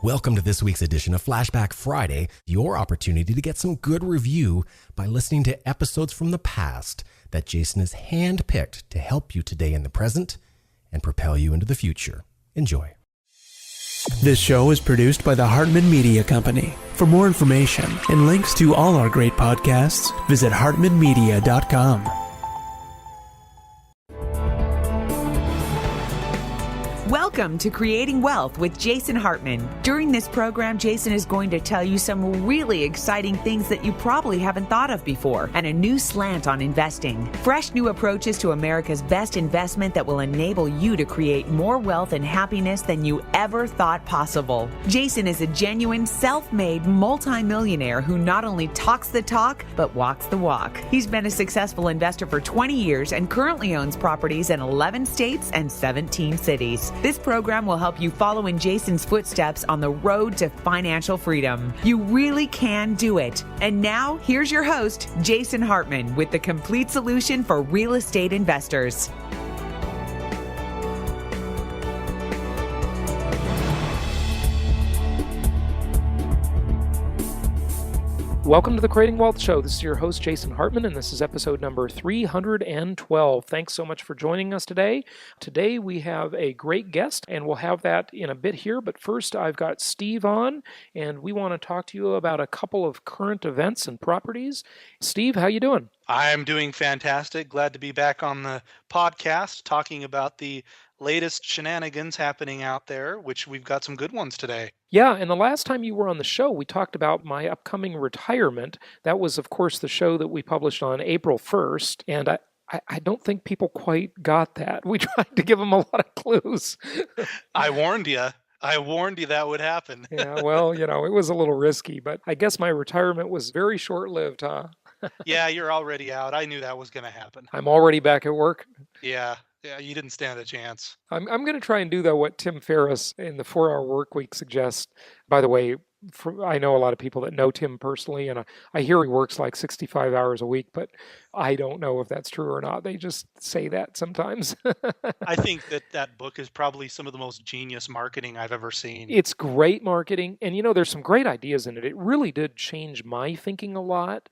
Welcome to this week's edition of Flashback Friday, your opportunity to get some good review by listening to episodes from the past that Jason has handpicked to help you today in the present and propel you into the future. Enjoy. This show is produced by the Hartman Media Company. For more information and links to all our great podcasts, visit hartmanmedia.com. Welcome to Creating Wealth with Jason Hartman. During this program, Jason is going to tell you some really exciting things that you probably haven't thought of before and a new slant on investing. Fresh new approaches to America's best investment that will enable you to create more wealth and happiness than you ever thought possible. Jason is a genuine, self-made multimillionaire who not only talks the talk, but walks the walk. He's been a successful investor for 20 years and currently owns properties in 11 states and 17 cities. This program will help you follow in Jason's footsteps on the road to financial freedom. You really can do it. And now, here's your host, Jason Hartman, with the complete solution for real estate investors. Welcome to the Creating Wealth Show. This is your host, Jason Hartman, and this is episode number 312. Thanks so much for joining us today. Today we have a great guest, and we'll have that in a bit here. But first, I've got Steve on, and we want to talk to you about a couple of current events and properties. Steve, how you doing? I'm doing fantastic. Glad to be back on the podcast talking about the latest shenanigans happening out there, which we've got some good ones today. Yeah, and the last time you were on the show, we talked about my upcoming retirement. That was, of course, the show that we published on April 1st, and I don't think people quite got that. We tried to give them a lot of clues. I warned you. That would happen. Yeah, well, it was a little risky, but I guess my retirement was very short-lived, huh? Yeah, you're already out. I knew that was going to happen. I'm already back at work. Yeah, you didn't stand a chance. I'm going to try and do, though, what Tim Ferriss in the 4-Hour Work Week suggests. By the way, I know a lot of people that know Tim personally, and I hear he works like 65 hours a week, but I don't know if that's true or not. They just say that sometimes. I think that book is probably some of the most genius marketing I've ever seen. It's great marketing, and there's some great ideas in it. It really did change my thinking a lot,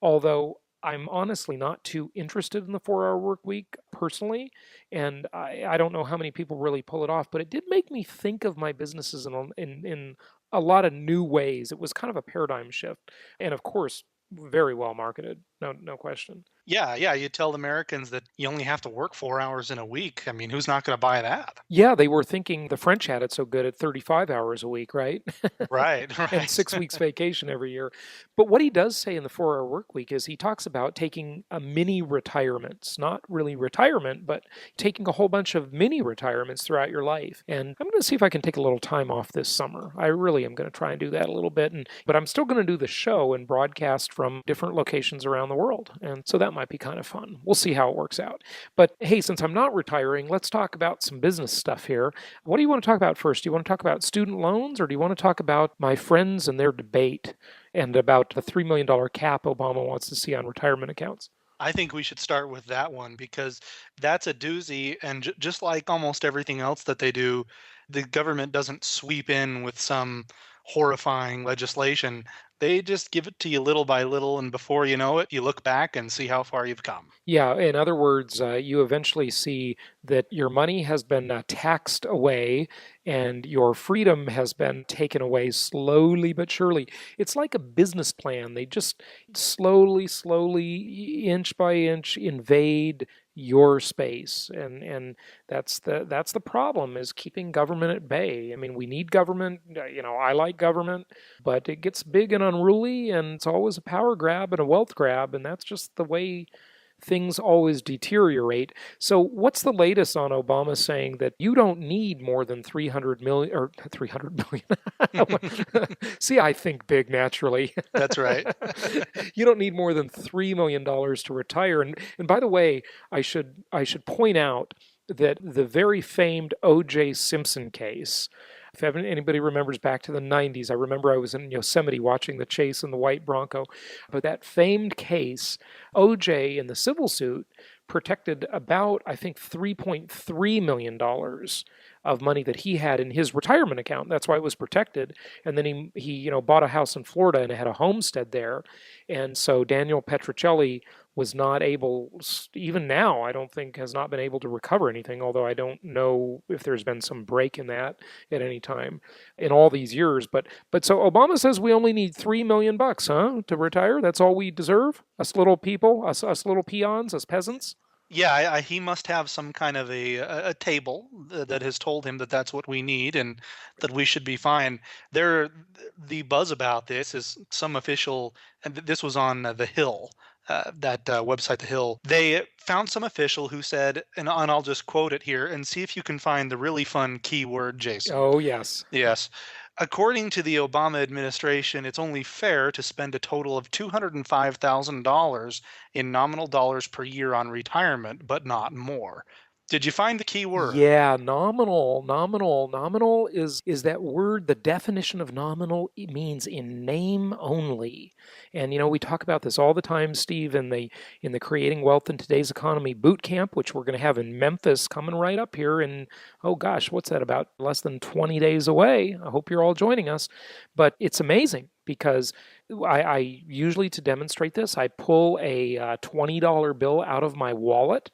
although I'm honestly not too interested in the 4-Hour Work Week personally, and I don't know how many people really pull it off, but it did make me think of my businesses in a lot of new ways. It was kind of a paradigm shift, and of course, very well marketed, no question. Yeah, you tell Americans that you only have to work 4 hours in a week. I mean, who's not going to buy that? Yeah, they were thinking the French had it so good at 35 hours a week, right? Right. And 6 weeks vacation every year. But what he does say in the 4-Hour Work Week is he talks about taking a mini retirements, not really retirement, but taking a whole bunch of mini retirements throughout your life. And I'm going to see if I can take a little time off this summer. I really am going to try and do that a little bit. But I'm still going to do the show and broadcast from different locations around the world. And so that might be kind of fun. We'll see how it works out. But hey, since I'm not retiring, let's talk about some business stuff here. What do you want to talk about first? Do you want to talk about student loans, or do you want to talk about my friends and their debate and about the $3 million cap Obama wants to see on retirement accounts? I think we should start with that one because that's a doozy. And just like almost everything else that they do, the government doesn't sweep in with some horrifying legislation. They just give it to you little by little, and before you know it, you look back and see how far you've come. Yeah, in other words, you eventually see that your money has been taxed away and your freedom has been taken away slowly but surely. It's like a business plan. They just slowly, inch by inch invade your space, and that's the problem, is keeping government at bay. I mean, we need government. I like government, but it gets big and unruly, and it's always a power grab and a wealth grab, and that's just the way things always deteriorate. So what's the latest on Obama saying that you don't need more than 300 million, or 300 million? See, I think big naturally. That's right. You don't need more than $3 million to retire. And by the way, I should point out that the very famed O.J. Simpson case, if anybody remembers back to the 90s, I remember I was in Yosemite watching the chase in the white Bronco. But that famed case, O.J. in the civil suit protected about, I think, $3.3 million of money that he had in his retirement account. That's why it was protected. And then he bought a house in Florida and had a homestead there. And so Daniel Petrocelli was not able, even now, I don't think, has not been able to recover anything, although I don't know if there's been some break in that at any time in all these years. But so Obama says we only need $3 million, to retire? That's all we deserve? Us little people, us little peons, us peasants? Yeah, he must have some kind of a table that has told him that that's what we need and that we should be fine. The buzz about this is some official, and this was on The Hill, that website, The Hill. They found some official who said, and I'll just quote it here and see if you can find the really fun keyword, Jason. Oh, yes. Yes. According to the Obama administration, it's only fair to spend a total of $205,000 in nominal dollars per year on retirement, but not more. Did you find the key word? Yeah, nominal. Nominal is that word. The definition of nominal, it means in name only. And we talk about this all the time, Steve, in the Creating Wealth in Today's Economy boot camp, which we're going to have in Memphis coming right up here in, oh gosh, what's that, about less than 20 days away. I hope you're all joining us. But it's amazing because I usually, to demonstrate this, I pull a $20 bill out of my wallet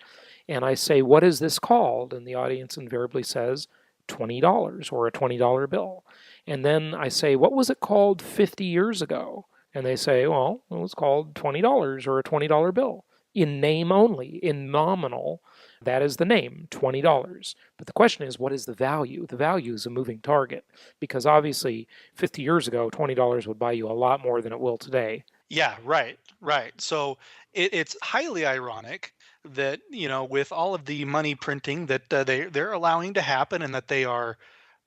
and I say, what is this called? And the audience invariably says $20 or a $20 bill. And then I say, what was it called 50 years ago? And they say, well, it was called $20 or a $20 bill. In name only, in nominal, that is the name, $20. But the question is, what is the value? The value is a moving target because obviously 50 years ago, $20 would buy you a lot more than it will today. Yeah, right. So it's highly ironic that, with all of the money printing that they're allowing to happen and that they are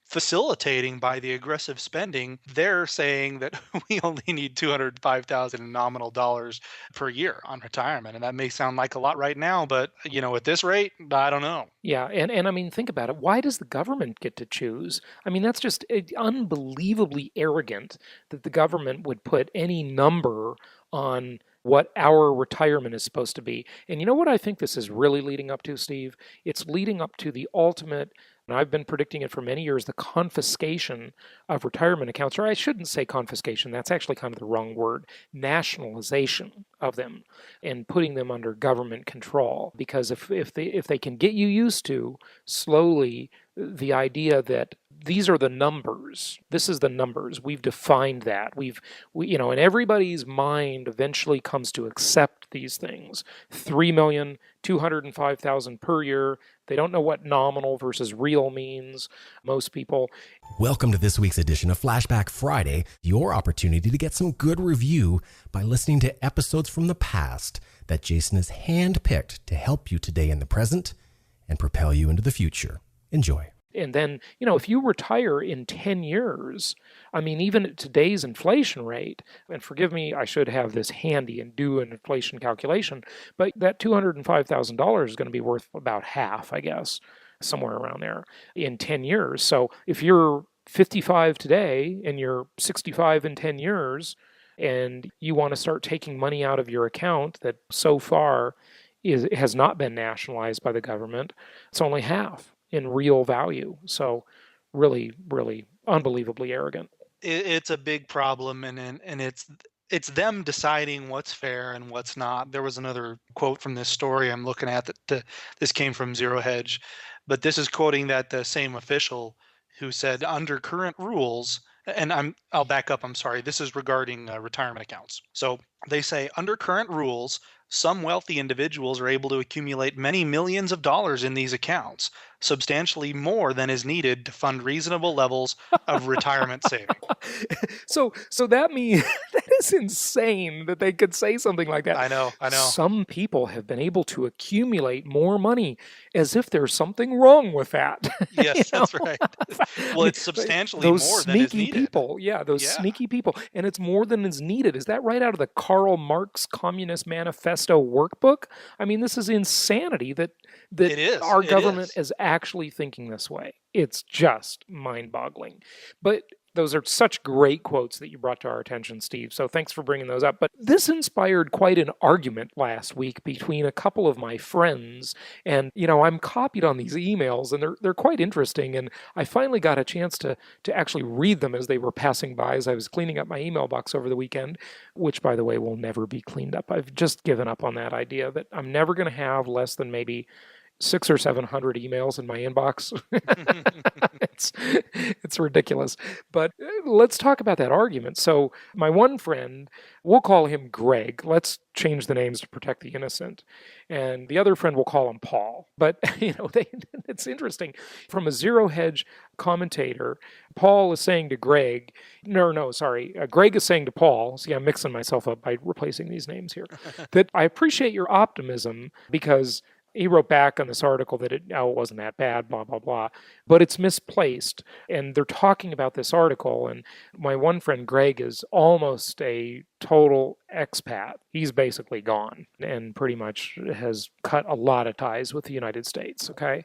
facilitating by the aggressive spending, they're saying that we only need $205,000 in nominal dollars per year on retirement. And that may sound like a lot right now, but at this rate, I don't know. Yeah, and I mean, think about it. Why does the government get to choose? I mean, that's just unbelievably arrogant that the government would put any number on what our retirement is supposed to be. And you know what I think this is really leading up to, Steve? It's leading up to the ultimate, and I've been predicting it for many years, the confiscation of retirement accounts, or I shouldn't say confiscation, that's actually kind of the wrong word, nationalization of them and putting them under government control. Because if they can get you used to slowly the idea that these are the numbers, this is the numbers, we've defined that, and everybody's mind eventually comes to accept these things. 3,205,000 per year. They don't know what nominal versus real means, most people. Welcome to this week's edition of Flashback Friday, your opportunity to get some good review by listening to episodes from the past that Jason has handpicked to help you today in the present and propel you into the future. Enjoy. And then, if you retire in 10 years, I mean, even at today's inflation rate, and forgive me, I should have this handy and do an inflation calculation, but that $205,000 is going to be worth about half, I guess, somewhere around there in 10 years. So if you're 55 today and you're 65 in 10 years, and you want to start taking money out of your account that so far has not been nationalized by the government, it's only half in real value. So really, really unbelievably arrogant. It's a big problem, and it's them deciding what's fair and what's not. There was another quote from this story I'm looking at that this came from Zero Hedge, but this is quoting that the same official who said under current rules, and I'll back up, I'm sorry, this is regarding retirement accounts. So they say under current rules, some wealthy individuals are able to accumulate many millions of dollars in these accounts, substantially more than is needed to fund reasonable levels of retirement saving. So that means that is insane that they could say something like that. I know. Some people have been able to accumulate more money as if there's something wrong with that. Yes, that's right. Well, it's substantially more than is needed. People, sneaky people. And it's more than is needed. Is that right out of the Karl Marx Communist Manifesto workbook? I mean, this is insanity that our government is actually thinking this way. It's just mind-boggling. But those are such great quotes that you brought to our attention, Steve. So thanks for bringing those up. But this inspired quite an argument last week between a couple of my friends. And, I'm copied on these emails, and they're quite interesting. And I finally got a chance to actually read them as they were passing by as I was cleaning up my email box over the weekend, which, by the way, will never be cleaned up. I've just given up on that idea that I'm never going to have less than maybe 600 or 700 emails in my inbox. It's ridiculous. But let's talk about that argument. So my one friend, we'll call him Greg. Let's change the names to protect the innocent. And the other friend, we'll call him Paul. But, it's interesting. From a zero hedge commentator, Paul is saying to Greg, Greg is saying to Paul, see, I'm mixing myself up by replacing these names here, that I appreciate your optimism because he wrote back on this article that it wasn't that bad, blah, blah, blah, but it's misplaced. And they're talking about this article, and my one friend, Greg, is almost a total expat. He's basically gone and pretty much has cut a lot of ties with the United States, okay?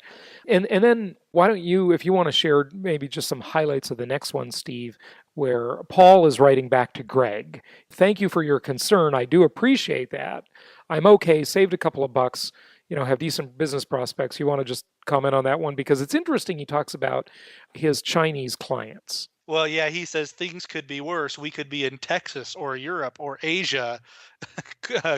And then why don't you, if you want to share maybe just some highlights of the next one, Steve, where Paul is writing back to Greg. Thank you for your concern. I do appreciate that. I'm okay, saved a couple of bucks, have decent business prospects. You want to just comment on that one? Because it's interesting. He talks about his Chinese clients. Well, yeah, he says things could be worse. We could be in Texas or Europe or Asia.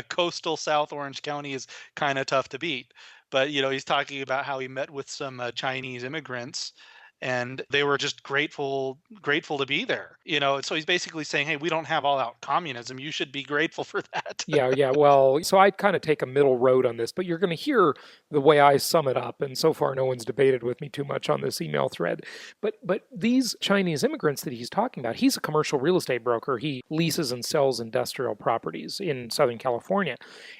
Coastal South Orange County is kind of tough to beat. But, he's talking about how he met with some Chinese immigrants, and they were just grateful to be there. So he's basically saying, hey, we don't have all out communism. You should be grateful for that. Yeah. Well, so I kind of take a middle road on this, but you're going to hear the way I sum it up. And so far, no one's debated with me too much on this email thread. But these Chinese immigrants that he's talking about, he's a commercial real estate broker. He leases and sells industrial properties in Southern California.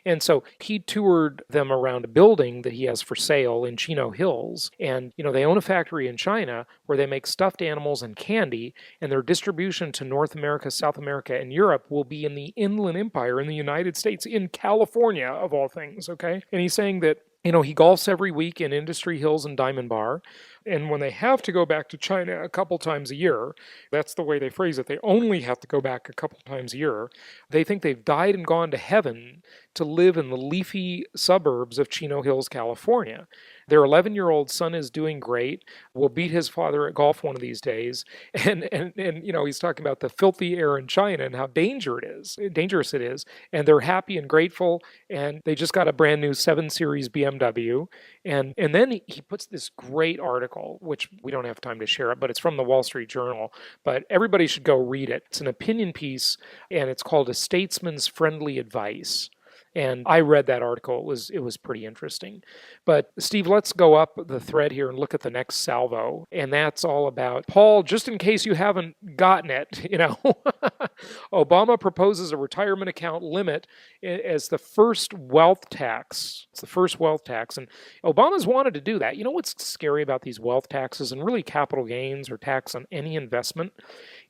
And so he toured them around a building that he has for sale in Chino Hills. And, they own a factory in China where they make stuffed animals and candy, and their distribution to North America, South America, and Europe will be in the Inland Empire in the United States, in California, of all things, okay? And he's saying that, he golfs every week in Industry Hills and Diamond Bar, and when they have to go back to China a couple times a year, that's the way they phrase it, they only have to go back a couple times a year, they think they've died and gone to heaven to live in the leafy suburbs of Chino Hills, California. Their 11-year-old son is doing great, will beat his father at golf one of these days, and he's talking about the filthy air in China and how dangerous it is, and they're happy and grateful, and they just got a brand new 7 Series BMW, and then he puts this great article, which we don't have time to share it, but it's from the Wall Street Journal, but everybody should go read it. It's an opinion piece, and it's called A Statesman's Friendly Advice. And I read that article. It was pretty interesting. But Steve, let's go up the thread here and look at the next salvo. And that's all about Paul, just in case you haven't gotten it, Obama proposes a retirement account limit as the first wealth tax. It's the first wealth tax. And Obama's wanted to do that. You know what's scary about these wealth taxes and really capital gains or tax on any investment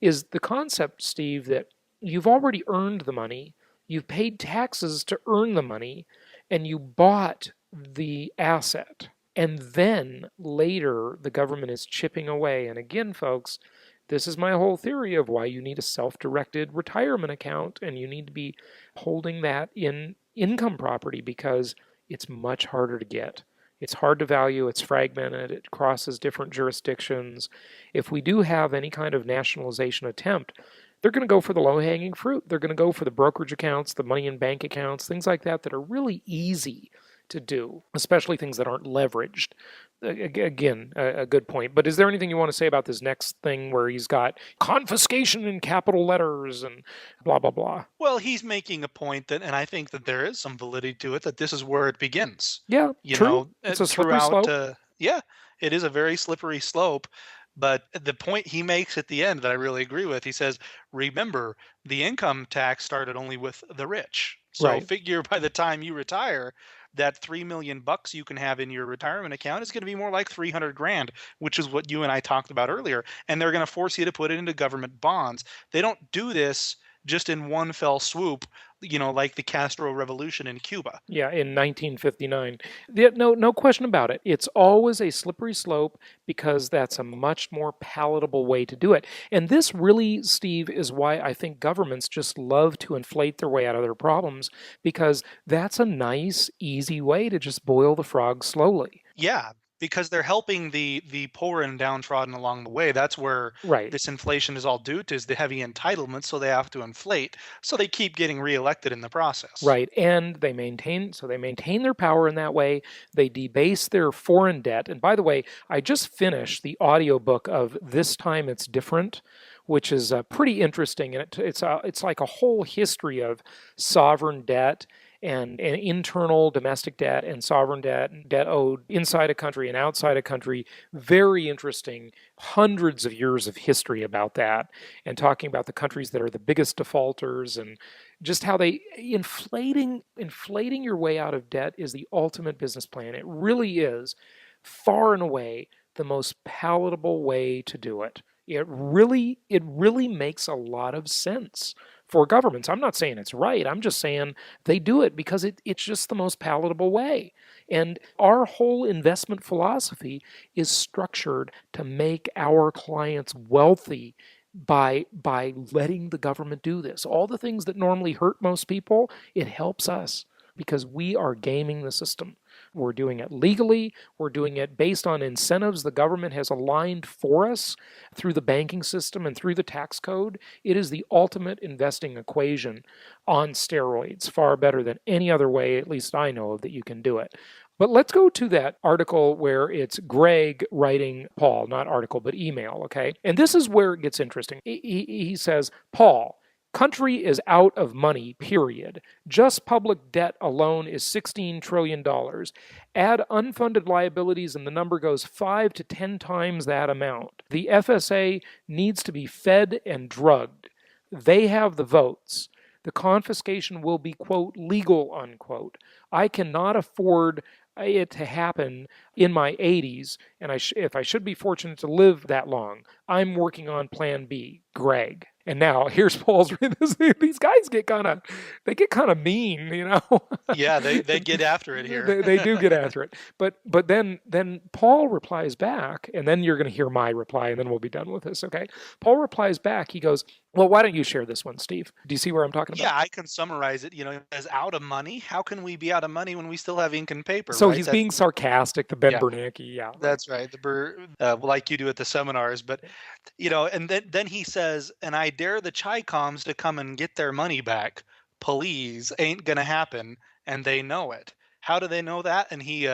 is the concept, Steve, that you've already earned the money. You've paid taxes to earn the money, and you bought the asset. And then later, the government is chipping away. And again, folks, this is my whole theory of why you need a self-directed retirement account, and you need to be holding that in income property because it's much harder to get. It's hard to value, it's fragmented, it crosses different jurisdictions. If we do have any kind of nationalization attempt, they're going to go for the low-hanging fruit. They're going to go for the brokerage accounts, the money in bank accounts, things like that are really easy to do, especially things that aren't leveraged. Again, a good point. But is there anything you want to say about this next thing where he's got confiscation in capital letters and blah, blah, blah? Well, he's making a point that, and I think that there is some validity to it, that this is where it begins. Yeah, true. It's a slippery slope. Yeah, it is a very slippery slope. But the point he makes at the end that I really agree with, he says, remember, the income tax started only with the rich. So figure by the time you retire, that $3 million you can have in your retirement account is going to be more like 300 grand, which is what you and I talked about earlier. And they're going to force you to put it into government bonds. They don't do this just in one fell swoop, like the Castro Revolution in Cuba. Yeah, in 1959. No question about it. It's always a slippery slope because that's a much more palatable way to do it. And this really, Steve, is why I think governments just love to inflate their way out of their problems, because that's a nice, easy way to just boil the frog slowly. Yeah, because they're helping the poor and downtrodden along the way. That's where Right. this inflation is all due to, is the heavy entitlement, so they have to inflate, so they keep getting reelected in the process. Right. And they maintain their power in that way. They debase their foreign debt. And by the way, I just finished the audiobook of This Time It's Different, which is pretty interesting. And it's like a whole history of sovereign debt and internal domestic debt and sovereign debt and debt owed inside a country and outside a country. Very interesting. Hundreds of years of history about that, and talking about the countries that are the biggest defaulters, and just how they inflating your way out of debt is the ultimate business plan. It really is far and away the most palatable way to do it. It really makes a lot of sense for governments. I'm not saying it's right. I'm just saying they do it because it's just the most palatable way. And our whole investment philosophy is structured to make our clients wealthy by letting the government do this. All the things that normally hurt most people, it helps us because we are gaming the system. We're doing it legally. We're doing it based on incentives the government has aligned for us through the banking system and through the tax code. It is the ultimate investing equation on steroids, far better than any other way, at least I know of, that you can do it. But let's go to that article where it's Greg writing Paul, not article, but email, okay? And this is where it gets interesting. He says, Paul, country is out of money, period. Just public debt alone is $16 trillion. Add unfunded liabilities and the number goes 5 to 10 times that amount. The FSA needs to be fed and drugged. They have the votes. The confiscation will be, quote, legal, unquote. I cannot afford it to happen in my 80s, and if I should be fortunate to live that long, I'm working on Plan B, Greg. And now here's Paul's. These guys get kind of mean, you know. Yeah, they get after it here. They do get after it. But then Paul replies back, and then you're going to hear my reply, and then we'll be done with this. Okay. Paul replies back. He goes, "Well, why don't you share this one, Steve? Do you see where I'm talking about?" Yeah, I can summarize it. As out of money. How can we be out of money when we still have ink and paper? So right? he's being sarcastic, the Ben Bernanke. Yeah, that's right. Like you do at the seminars, but and then he says, "And I dare the Chi-Coms to come and get their money back. Please, ain't gonna happen, and they know it." How do they know that? And he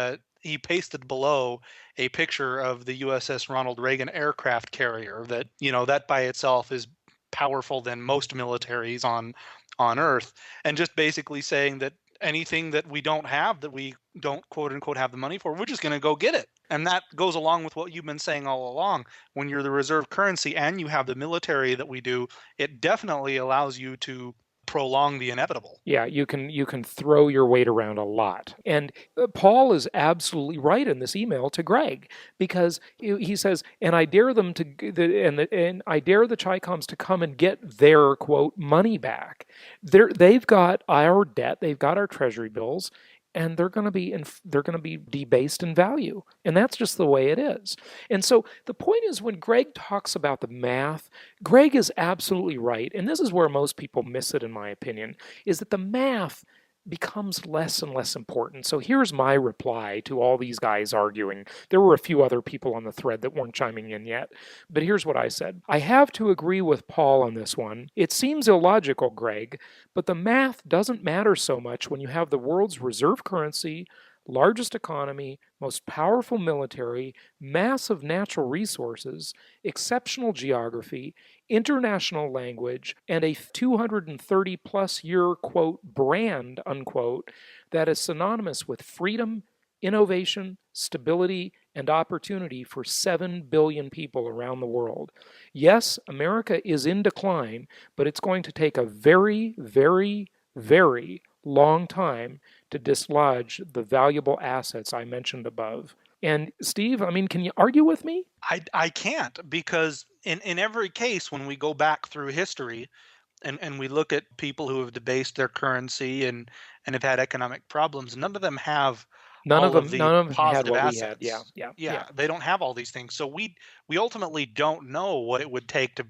pasted below a picture of the USS Ronald Reagan aircraft carrier that by itself is powerful than most militaries on Earth, and just basically saying that anything that we don't have, that we don't quote unquote have the money for, we're just going to go get it. And that goes along with what you've been saying all along. When you're the reserve currency and you have the military that we do, it definitely allows you to prolong the inevitable. Yeah, you can throw your weight around a lot. And Paul is absolutely right in this email to Greg, because he says, and I dare them and I dare the Chi-Coms to come and get their, quote, money back. They've got our debt, they've got our treasury bills, and they're going to be debased in value. And that's just the way it is. And so the point is, when Greg talks about the math, Greg is absolutely right. And this is where most people miss it, in my opinion, is that the math becomes less and less important. So here's my reply to all these guys arguing. There were a few other people on the thread that weren't chiming in yet, but here's what I said. I have to agree with Paul on this one. It seems illogical, Greg, but the math doesn't matter so much when you have the world's reserve currency, largest economy, most powerful military, massive natural resources, exceptional geography, international language, and a 230 plus year, quote, brand, unquote, that is synonymous with freedom, innovation, stability, and opportunity for 7 billion people around the world. Yes, America is in decline, but it's going to take a very, very, very long time to dislodge the valuable assets I mentioned above. And Steve, I mean, can you argue with me? I can't, because in every case, when we go back through history, and we look at people who have debased their currency and have had economic problems, none of them have all of the None of them had positive what we had. Yeah, assets. yeah, Yeah, yeah. they don't have all these things. So we ultimately don't know what it would take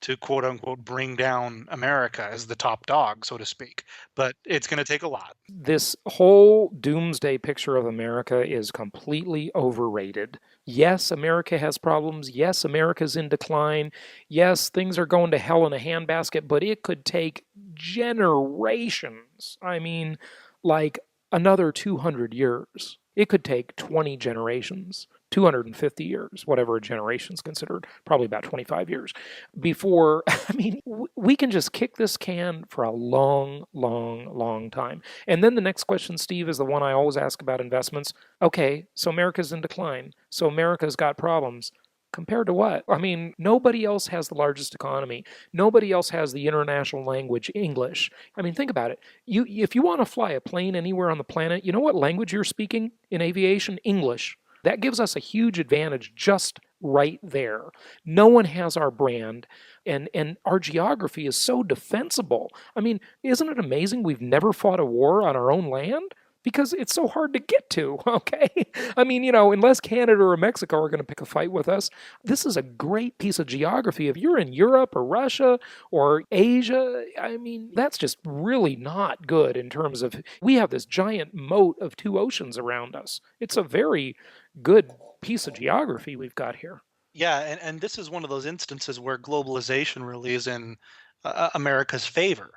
to quote unquote bring down America as the top dog, so to speak. But it's going to take a lot. This whole doomsday picture of America is completely overrated. Yes, America has problems. Yes, America's in decline. Yes, things are going to hell in a handbasket, but it could take generations. I mean, like another 200 years. It could take 20 generations, 250 years, whatever a generation's considered, probably about 25 years, before, I mean, we can just kick this can for a long, long, long time. And then the next question, Steve, is the one I always ask about investments. Okay, so America's in decline. So America's got problems. Compared to what? I mean, nobody else has the largest economy. Nobody else has the international language, English. I mean, think about it. If you want to fly a plane anywhere on the planet, you know what language you're speaking in aviation? English. That gives us a huge advantage just right there. No one has our brand, and our geography is so defensible. I mean, isn't it amazing we've never fought a war on our own land? Because it's so hard to get to, okay? I mean, unless Canada or Mexico are going to pick a fight with us, this is a great piece of geography. If you're in Europe or Russia or Asia, I mean, that's just really not good in terms of we have this giant moat of two oceans around us. It's a very good piece of geography we've got here. Yeah, and this is one of those instances where globalization really is in America's favor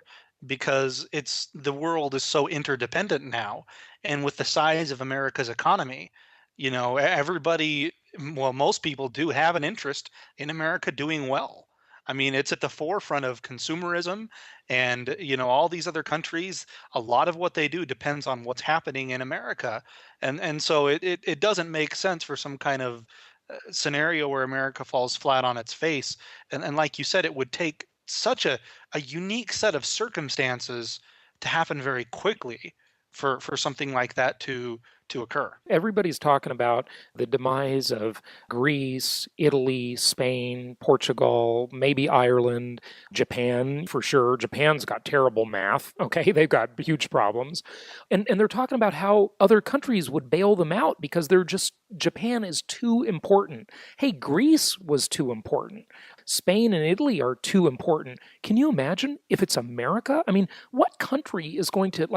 because the world is so interdependent now, and with the size of America's economy, everybody, well, most people do have an interest in America doing well. I mean, it's at the forefront of consumerism, and all these other countries. A lot of what they do depends on what's happening in America, and so it doesn't make sense for some kind of scenario where America falls flat on its face. And like you said, it would take such a unique set of circumstances to happen very quickly for something like that to occur. Everybody's talking about the demise of Greece, Italy, Spain, Portugal, maybe Ireland, Japan for sure. Japan's got terrible math, okay? They've got huge problems. And they're talking about how other countries would bail them out because Japan is too important. Hey, Greece was too important. Spain and Italy are too important. Can you imagine if it's America? I mean, what country is going to,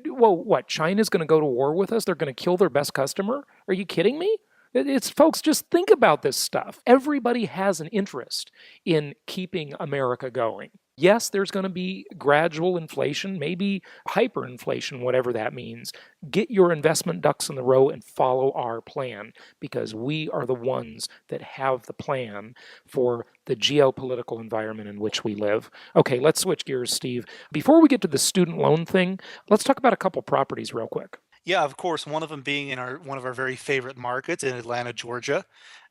what, China's going to go to war with us? They're going to kill their best customer? Are you kidding me? It's folks, just think about this stuff. Everybody has an interest in keeping America going. Yes, there's going to be gradual inflation, maybe hyperinflation, whatever that means. Get your investment ducks in the row and follow our plan because we are the ones that have the plan for the geopolitical environment in which we live. Okay, let's switch gears, Steve. Before we get to the student loan thing, let's talk about a couple properties real quick. Yeah, of course, one of them being in one of our very favorite markets in Atlanta, Georgia.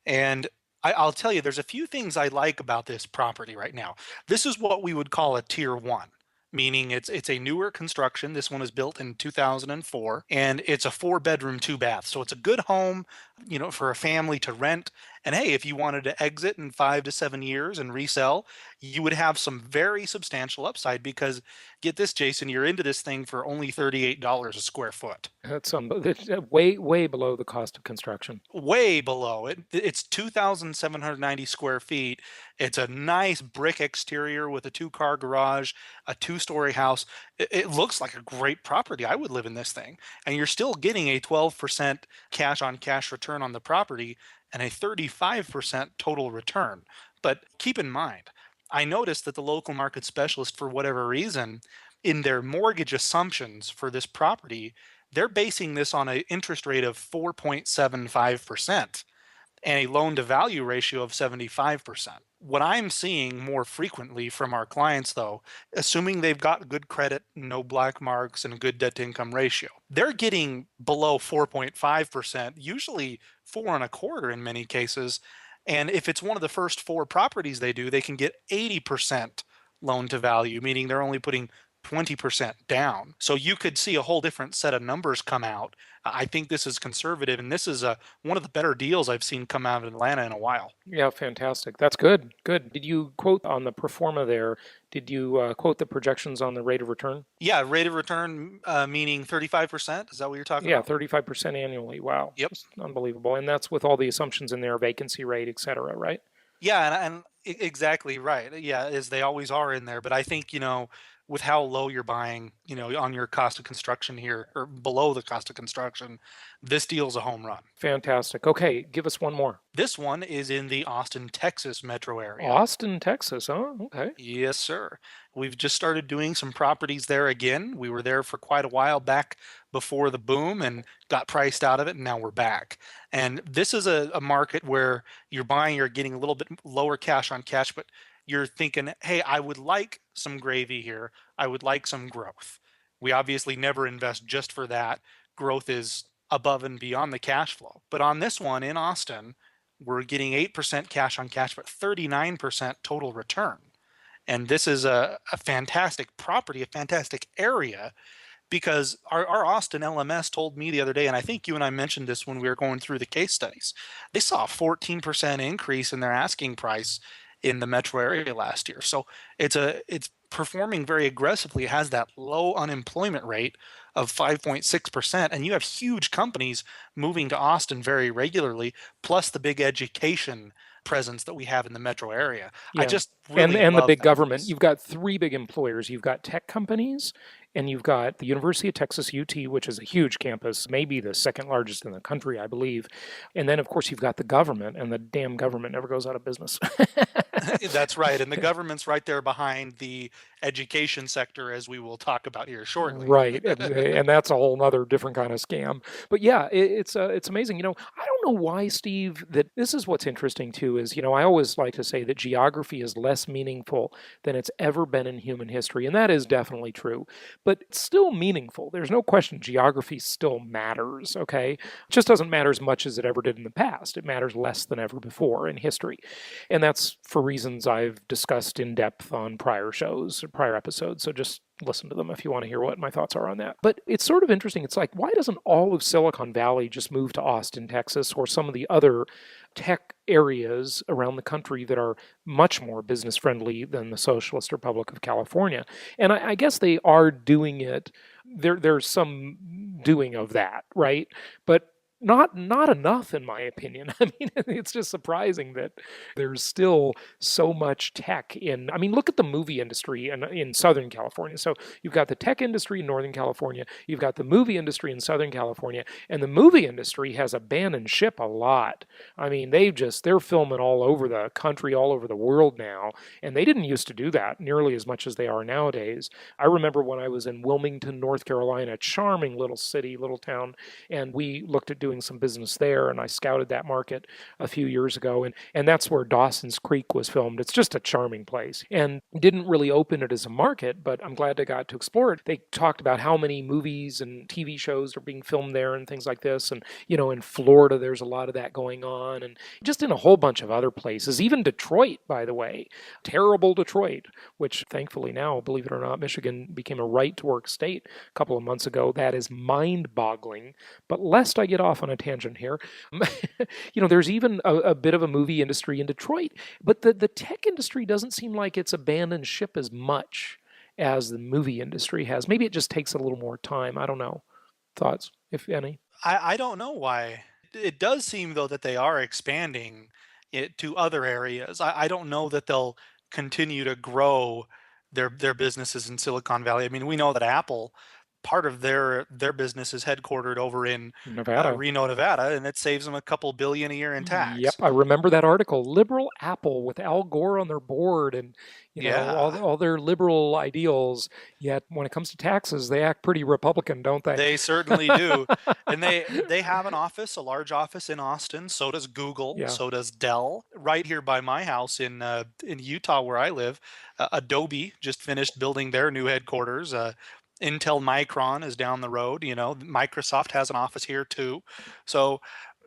And I'll tell you, there's a few things I like about this property right now. This is what we would call a tier one, meaning it's a newer construction. This one is built in 2004, and it's a 4-bedroom, 2-bath. So it's a good home, for a family to rent. And hey, if you wanted to exit in 5 to 7 years and resell, you would have some very substantial upside because get this, Jason, you're into this thing for only $38 a square foot. That's way, way below the cost of construction. Way below it. It's 2,790 square feet. It's a nice brick exterior with a 2-car garage, a 2-story house. It looks like a great property. I would live in this thing. And you're still getting a 12% cash on cash return on the property and a 35% total return. But keep in mind, I noticed that the local market specialist, for whatever reason, in their mortgage assumptions for this property, they're basing this on an interest rate of 4.75% and a loan to value ratio of 75%. What I'm seeing more frequently from our clients, though, assuming they've got good credit, no black marks, and a good debt to income ratio, they're getting below 4.5%, usually 4.25% in many cases. And if it's one of the first 4 properties they do, they can get 80% loan to value, meaning they're only putting 20% down. So you could see a whole different set of numbers come out. I think this is conservative, and this is one of the better deals I've seen come out of Atlanta in a while. Yeah, fantastic. That's good. Good. Did you quote on the pro forma there? Did you quote the projections on the rate of return? Yeah, rate of return meaning 35%. Is that what you're talking Yeah, about? 35% annually. Wow. Yep. That's unbelievable. And that's with all the assumptions in there, vacancy rate, et cetera, right? Yeah, and exactly right. Yeah, as they always are in there. But I think, with how low you're buying, on your cost of construction here, or below the cost of construction, this deal's a home run. Fantastic. Okay, give us one more. This one is in the Austin, Texas metro area. Austin, Texas, huh? Okay. Yes, sir. We've just started doing some properties there again. We were there for quite a while back before the boom and got priced out of it, and now we're back. And this is a market where you're getting a little bit lower cash on cash, but you're thinking, hey, I would like some gravy here. I would like some growth. We obviously never invest just for that. Growth is above and beyond the cash flow. But on this one in Austin, we're getting 8% cash on cash, but 39% total return. And this is a fantastic property, a fantastic area, because our Austin LMS told me the other day, and I think you and I mentioned this when we were going through the case studies, they saw a 14% increase in their asking price in the metro area last year. So it's performing very aggressively. It has that low unemployment rate of 5.6%, and you have huge companies moving to Austin very regularly, plus the big education presence that we have in the metro area. Yeah. I just really and the love big that government. piece. You've got three big employers. You've got tech companies, and you've got the University of Texas UT, which is a huge campus, maybe the second largest in the country, I believe. And then, of course, you've got the government, and the damn government never goes out of business. That's right. And the government's right there behind the education sector, as we will talk about here shortly. Right, and that's a whole nother different kind of scam. But yeah, it's amazing. I don't know why, Steve. That this is what's interesting too. Is I always like to say that geography is less meaningful than it's ever been in human history, and that is definitely true. But it's still meaningful. There's no question geography still matters. Okay, it just doesn't matter as much as it ever did in the past. It matters less than ever before in history, and that's for reasons I've discussed in depth on prior shows, or prior episodes. So just listen to them if you want to hear what my thoughts are on that. But it's sort of interesting. It's like, why doesn't all of Silicon Valley just move to Austin, Texas, or some of the other tech areas around the country that are much more business friendly than the Socialist Republic of California? And I guess they are doing it. There's some doing of that, right? But not enough, in my opinion. I mean, it's just surprising that there's still so much tech in. I mean, look at the movie industry in Southern California. So you've got the tech industry in Northern California, you've got the movie industry in Southern California, and the movie industry has abandoned ship a lot. I mean, they're filming all over the country, all over the world now, and they didn't used to do that nearly as much as they are nowadays. I remember when I was in Wilmington, North Carolina, a charming little city, little town, and we looked at doing some business there, and I scouted that market a few years ago, and that's where Dawson's Creek was filmed. It's just a charming place, and didn't really open it as a market, but I'm glad I got to explore it. They talked about how many movies and TV shows are being filmed there and things like this, and in Florida there's a lot of that going on, and just in a whole bunch of other places, even Detroit, by the way, terrible Detroit, which thankfully now, believe it or not, Michigan became a right-to-work state a couple of months ago. That is mind-boggling, but lest I get off on a tangent here, there's even a bit of a movie industry in Detroit, but the tech industry doesn't seem like it's abandoned ship as much as the movie industry has. Maybe it just takes a little more time. I don't know. Thoughts, if any? I don't know why. It does seem, though, that they are expanding it to other areas. I don't know that they'll continue to grow their businesses in Silicon Valley. I mean, we know that Apple, part of their business is headquartered over in Nevada. Reno, Nevada, and it saves them a couple billion a year in tax. Yep, I remember that article. Liberal Apple with Al Gore on their board, and all their liberal ideals. Yet when it comes to taxes, they act pretty Republican, don't they? They certainly do. And they have an office, a large office in Austin. So does Google. Yeah. So does Dell. Right here by my house in Utah, where I live, Adobe just finished building their new headquarters. Intel Micron is down the road. Microsoft has an office here too. So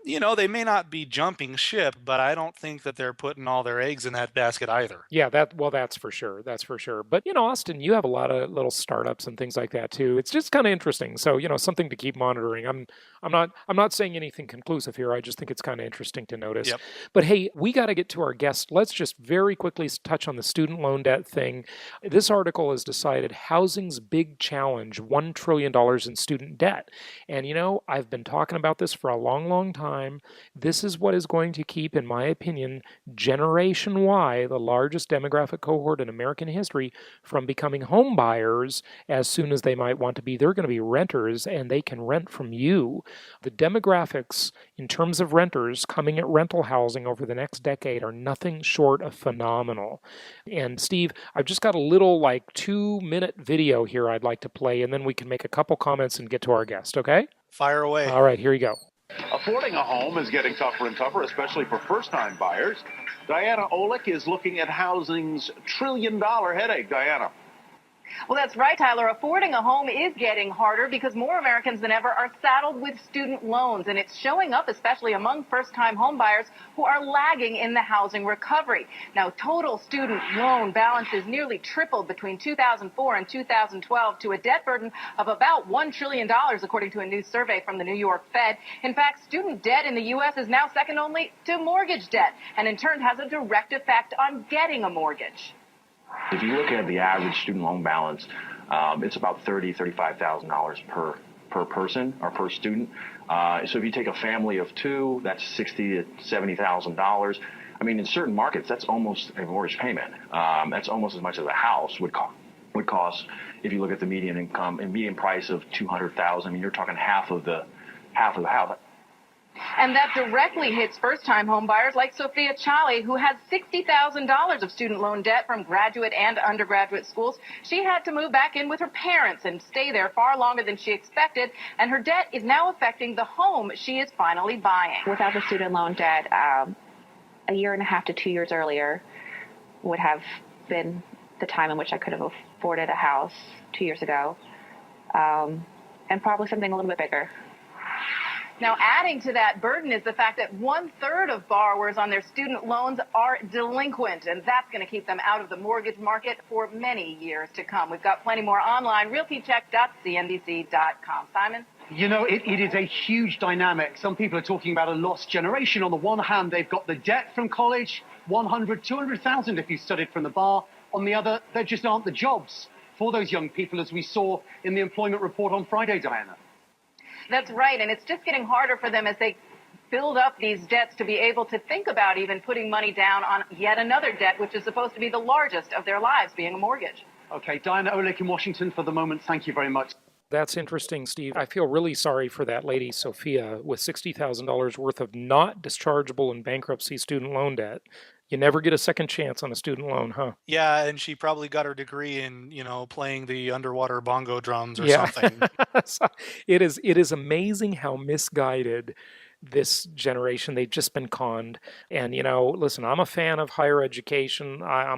They may not be jumping ship, but I don't think that they're putting all their eggs in that basket either. Yeah, that's for sure. That's for sure. But Austin, you have a lot of little startups and things like that too. It's just kind of interesting. So, something to keep monitoring. I'm not saying anything conclusive here. I just think it's kind of interesting to notice. Yep. But hey, we got to get to our guest. Let's just very quickly touch on the student loan debt thing. This article has decided housing's big challenge, $1 trillion in student debt. And I've been talking about this for a long, long time. This is what is going to keep, in my opinion, Generation Y, the largest demographic cohort in American history, from becoming home buyers as soon as they might want to be. They're going to be renters, and they can rent from you. The demographics in terms of renters coming at rental housing over the next decade are nothing short of phenomenal. And Steve, I've just got a little 2-minute video here I'd like to play, and then we can make a couple comments and get to our guest, okay? Fire away. All right, here you go. Affording a home is getting tougher and tougher, especially for first-time buyers. Diana Olick is looking at housing's trillion-dollar headache. Diana. Well, that's right, Tyler. Affording a home is getting harder because more Americans than ever are saddled with student loans, and it's showing up especially among first-time homebuyers who are lagging in the housing recovery. Now, total student loan balances nearly tripled between 2004 and 2012 to a debt burden of about $1 trillion, according to a new survey from the New York Fed. In fact, student debt in the U.S. is now second only to mortgage debt, and in turn has a direct effect on getting a mortgage. If you look at the average student loan balance, it's about $35,000 per person or per student. So if you take a family of two, that's $60,000 to $70,000. I mean, in certain markets, that's almost a mortgage payment. That's almost as much as a house would cost. If you look at the median income and median price of $200,000, I mean, you're talking half of the house. And that directly hits first-time homebuyers like Sophia Chali, who has $60,000 of student loan debt from graduate and undergraduate schools. She had to move back in with her parents and stay there far longer than she expected, and her debt is now affecting the home she is finally buying. Without the student loan debt, a year and a half to 2 years earlier would have been the time in which I could have afforded a house 2 years ago, and probably something a little bit bigger. Now, adding to that burden is the fact that 1/3 of borrowers on their student loans are delinquent, and that's going to keep them out of the mortgage market for many years to come. We've got plenty more online, realtycheck.cnbc.com. Simon? It is a huge dynamic. Some people are talking about a lost generation. On the one hand, they've got the debt from college, 100, 200,000 if you studied from the bar. On the other, there just aren't the jobs for those young people, as we saw in the employment report on Friday, Diana. That's right, and it's just getting harder for them as they build up these debts to be able to think about even putting money down on yet another debt, which is supposed to be the largest of their lives, being a mortgage. Okay, Diana Olick in Washington for the moment. Thank you very much. That's interesting, Steve. I feel really sorry for that lady, Sophia, with $60,000 worth of not dischargeable in bankruptcy student loan debt. You never get a second chance on a student loan, huh? Yeah, and she probably got her degree in, playing the underwater bongo drums or something. So it is amazing how misguided this generation, they've just been conned. And listen, I'm a fan of higher education. I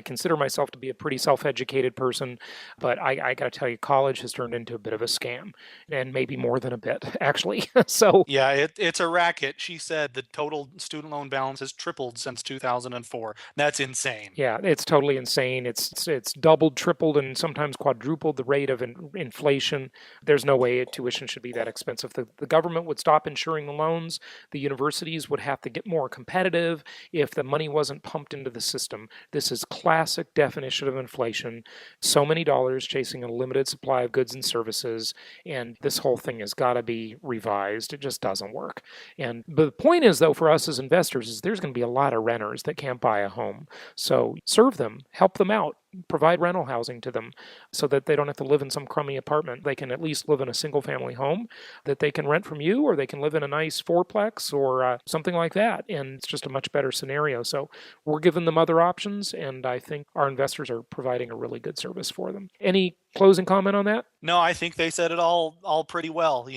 consider myself to be a pretty self-educated person, but I got to tell you, college has turned into a bit of a scam, and maybe more than a bit, actually. So yeah, it's a racket. She said the total student loan balance has tripled since 2004. That's insane. Yeah, it's totally insane. It's doubled, tripled, and sometimes quadrupled the rate of inflation. There's no way tuition should be that expensive. The government would stop insuring the loans. The universities would have to get more competitive if the money wasn't pumped into the system. This is classic definition of inflation. So many dollars chasing a limited supply of goods and services, and this whole thing has got to be revised. It just doesn't work. But the point is, though, for us as investors, is there's going to be a lot of renters that can't buy a home. So serve them, help them out, provide rental housing to them so that they don't have to live in some crummy apartment. They can at least live in a single family home that they can rent from you, or they can live in a nice fourplex or something like that. And it's just a much better scenario. So we're giving them other options, and I think our investors are providing a really good service for them. Any closing comment on that? No, I think they said it all pretty well.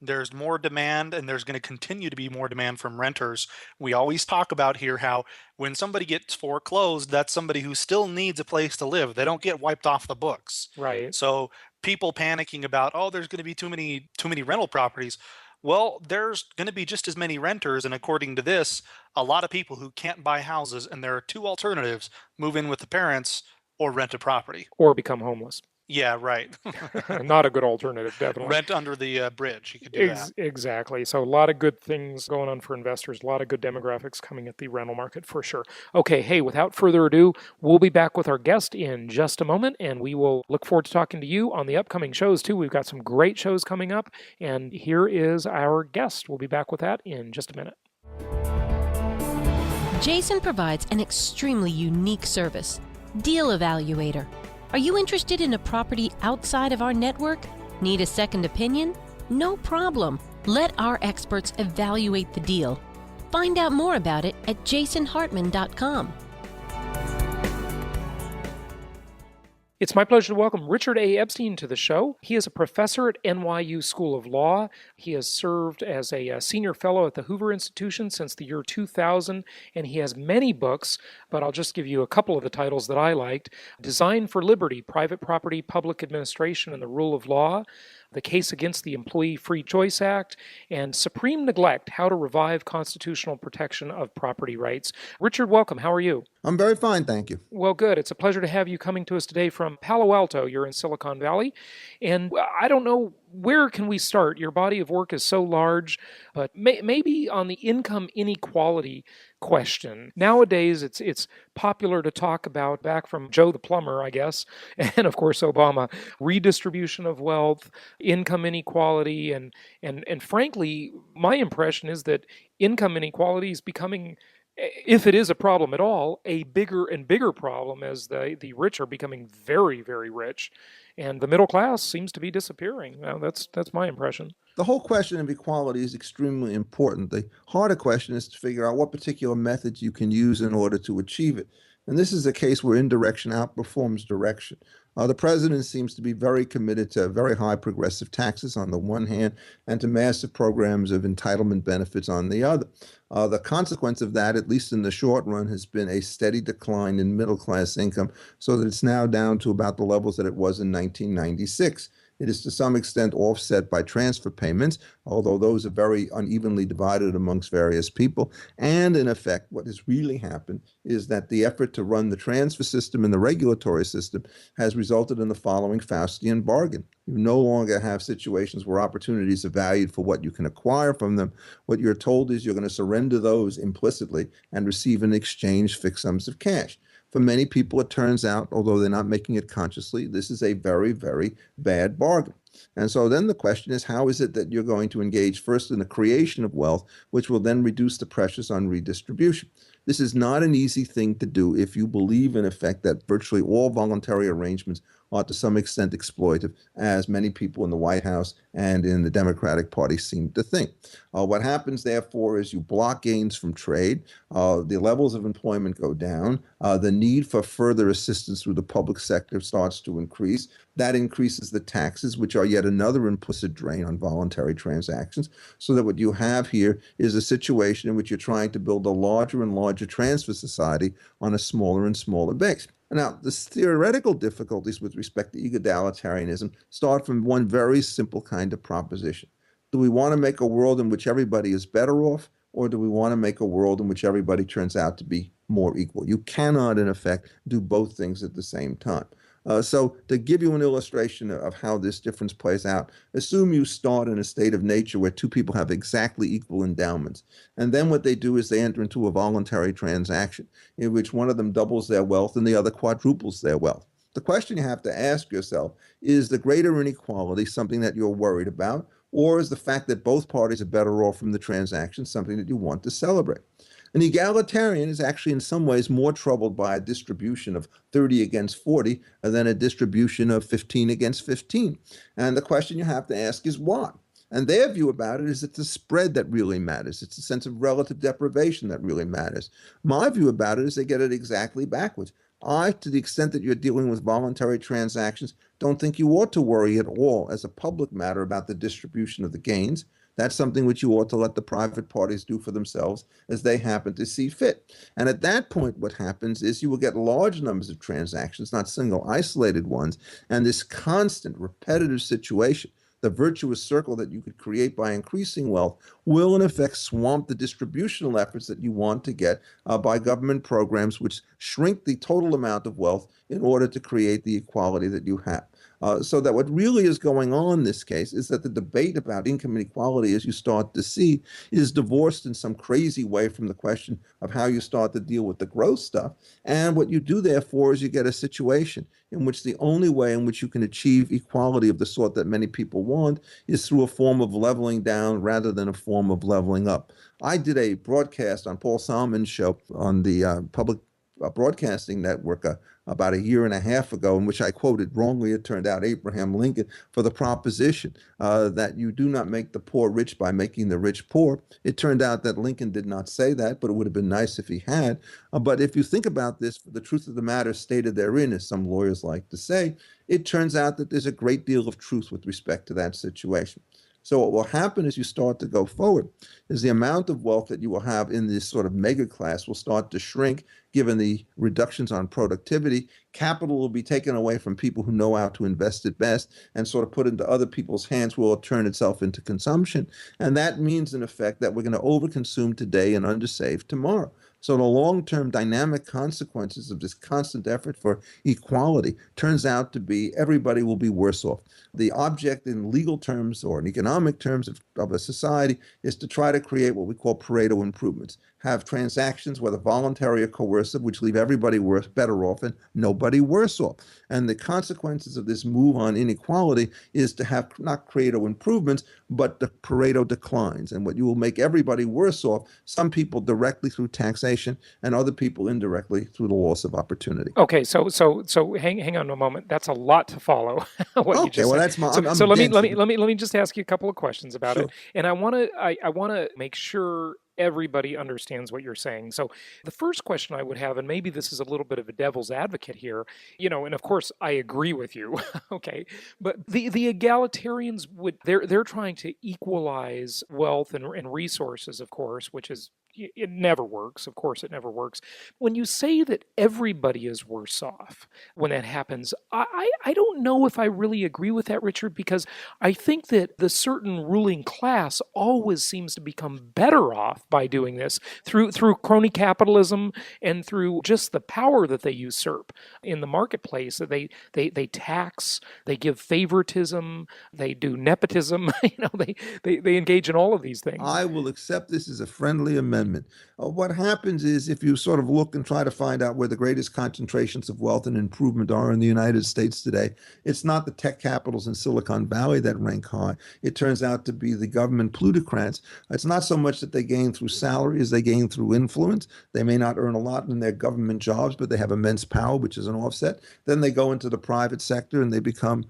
There's more demand, and there's going to continue to be more demand from renters. We always talk about here how when somebody gets foreclosed, that's somebody who still needs a place to live. They don't get wiped off the books. Right. So people panicking about, there's going to be too many rental properties. Well, there's going to be just as many renters, and according to this, a lot of people who can't buy houses, and there are two alternatives: move in with the parents or rent a property. Or become homeless. Yeah, right. Not a good alternative, definitely. Rent under the bridge. You could do that. Exactly. So a lot of good things going on for investors, a lot of good demographics coming at the rental market for sure. Okay, hey, without further ado, we'll be back with our guest in just a moment, and we will look forward to talking to you on the upcoming shows too. We've got some great shows coming up, and here is our guest. We'll be back with that in just a minute. Jason provides an extremely unique service, Deal Evaluator. Are you interested in a property outside of our network? Need a second opinion? No problem. Let our experts evaluate the deal. Find out more about it at jasonhartman.com. It's my pleasure to welcome Richard A. Epstein to the show. He is a professor at NYU School of Law. He has served as a senior fellow at the Hoover Institution since the year 2000, and he has many books, but I'll just give you a couple of the titles that I liked. Design for Liberty, Private Property, Public Administration, and the Rule of Law. The Case Against the Employee Free Choice Act, and Supreme Neglect, How to Revive Constitutional Protection of Property Rights. Richard, welcome. How are you? I'm very fine, thank you. Well, good. It's a pleasure to have you coming to us today from Palo Alto. You're in Silicon Valley. And I don't know, where can we start? Your body of work is so large, but maybe on the income inequality question. Nowadays, it's popular to talk about, back from Joe the plumber, I guess, and of course Obama, redistribution of wealth, income inequality, and frankly, my impression is that income inequality is becoming, if it is a problem at all, a bigger and bigger problem as the rich are becoming very, very rich, and the middle class seems to be disappearing. Now, that's my impression. The whole question of equality is extremely important. The harder question is to figure out what particular methods you can use in order to achieve it. And this is a case where indirection outperforms direction. The president seems to be very committed to very high progressive taxes on the one hand and to massive programs of entitlement benefits on the other. The consequence of that, at least in the short run, has been a steady decline in middle class income so that it's now down to about the levels that it was in 1996. It is to some extent offset by transfer payments, although those are very unevenly divided amongst various people. And in effect, what has really happened is that the effort to run the transfer system and the regulatory system has resulted in the following Faustian bargain. You no longer have situations where opportunities are valued for what you can acquire from them. What you're told is you're going to surrender those implicitly and receive in exchange fixed sums of cash. For many people, it turns out, although they're not making it consciously, this is a very, very bad bargain. And so then the question is, how is it that you're going to engage first in the creation of wealth, which will then reduce the pressures on redistribution? This is not an easy thing to do if you believe, in effect, that virtually all voluntary arrangements are to some extent exploitive, as many people in the White House and in the Democratic Party seem to think. What happens, therefore, is you block gains from trade, the levels of employment go down, the need for further assistance through the public sector starts to increase. That increases the taxes, which are yet another implicit drain on voluntary transactions, so that what you have here is a situation in which you're trying to build a larger and larger transfer society on a smaller and smaller base. Now, the theoretical difficulties with respect to egalitarianism start from one very simple kind of proposition. Do we want to make a world in which everybody is better off, or do we want to make a world in which everybody turns out to be more equal? You cannot, in effect, do both things at the same time. So to give you an illustration of how this difference plays out, assume you start in a state of nature where two people have exactly equal endowments. And then what they do is they enter into a voluntary transaction in which one of them doubles their wealth and the other quadruples their wealth. The question you have to ask yourself, is the greater inequality something that you're worried about, or is the fact that both parties are better off from the transaction something that you want to celebrate? An egalitarian is actually in some ways more troubled by a distribution of 30 against 40 than a distribution of 15 against 15. And the question you have to ask is why? And their view about it is it's the spread that really matters. It's the sense of relative deprivation that really matters. My view about it is they get it exactly backwards. I, to the extent that you're dealing with voluntary transactions, don't think you ought to worry at all as a public matter about the distribution of the gains. That's something which you ought to let the private parties do for themselves as they happen to see fit. And at that point, what happens is you will get large numbers of transactions, not single isolated ones, and this constant repetitive situation the virtuous circle that you could create by increasing wealth will in effect swamp the distributional efforts that you want to get by government programs which shrink the total amount of wealth in order to create the equality that you have. So that what really is going on in this case is that the debate about income inequality, as you start to see, is divorced in some crazy way from the question of how you start to deal with the growth stuff. And what you do, therefore, is you get a situation in which the only way in which you can achieve equality of the sort that many people want is through a form of leveling down rather than a form of leveling up. I did a broadcast on Paul Solomon's show on the public broadcasting network about a year and a half ago, in which I quoted wrongly, it turned out, Abraham Lincoln for the proposition that you do not make the poor rich by making the rich poor. It turned out that Lincoln did not say that, but it would have been nice if he had. But if you think about this, the truth of the matter stated therein, as some lawyers like to say, it turns out that there's a great deal of truth with respect to that situation. So what will happen as you start to go forward is the amount of wealth that you will have in this sort of mega class will start to shrink given the reductions on productivity. Capital will be taken away from people who know how to invest it best and sort of put into other people's hands who will turn itself into consumption. And that means, in effect, that we're going to overconsume today and undersave tomorrow. So the long-term dynamic consequences of this constant effort for equality turns out to be everybody will be worse off. The object in legal terms or in economic terms of a society is to try to create what we call Pareto improvements, have transactions, whether voluntary or coercive, which leave everybody better off and nobody worse off. And the consequences of this move on inequality is to have not Pareto improvements, but the Pareto declines. And what you will make everybody worse off, some people directly through taxation and other people indirectly through the loss of opportunity. Okay, so hang on a moment. That's a lot to follow. What you just well, said. that's my. So let me just ask you a couple of questions about Sure. it, and I want to make sure everybody understands what you're saying. So the first question I would have, and maybe this is a little bit of a devil's advocate here, and of course I agree with you, okay, but the egalitarians they're trying to equalize wealth and resources, of course, which is, it never works. Of course, it never works. When you say that everybody is worse off when that happens, I don't know if I really agree with that, Richard, because I think that the certain ruling class always seems to become better off by doing this through crony capitalism and through just the power that they usurp in the marketplace. That they tax, they give favoritism, they do nepotism. They engage in all of these things. I will accept this as a friendly amendment. What happens is if you sort of look and try to find out where the greatest concentrations of wealth and improvement are in the United States today, it's not the tech capitals in Silicon Valley that rank high. It turns out to be the government plutocrats. It's not so much that they gain through salary as they gain through influence. They may not earn a lot in their government jobs, but they have immense power, which is an offset. Then they go into the private sector and they become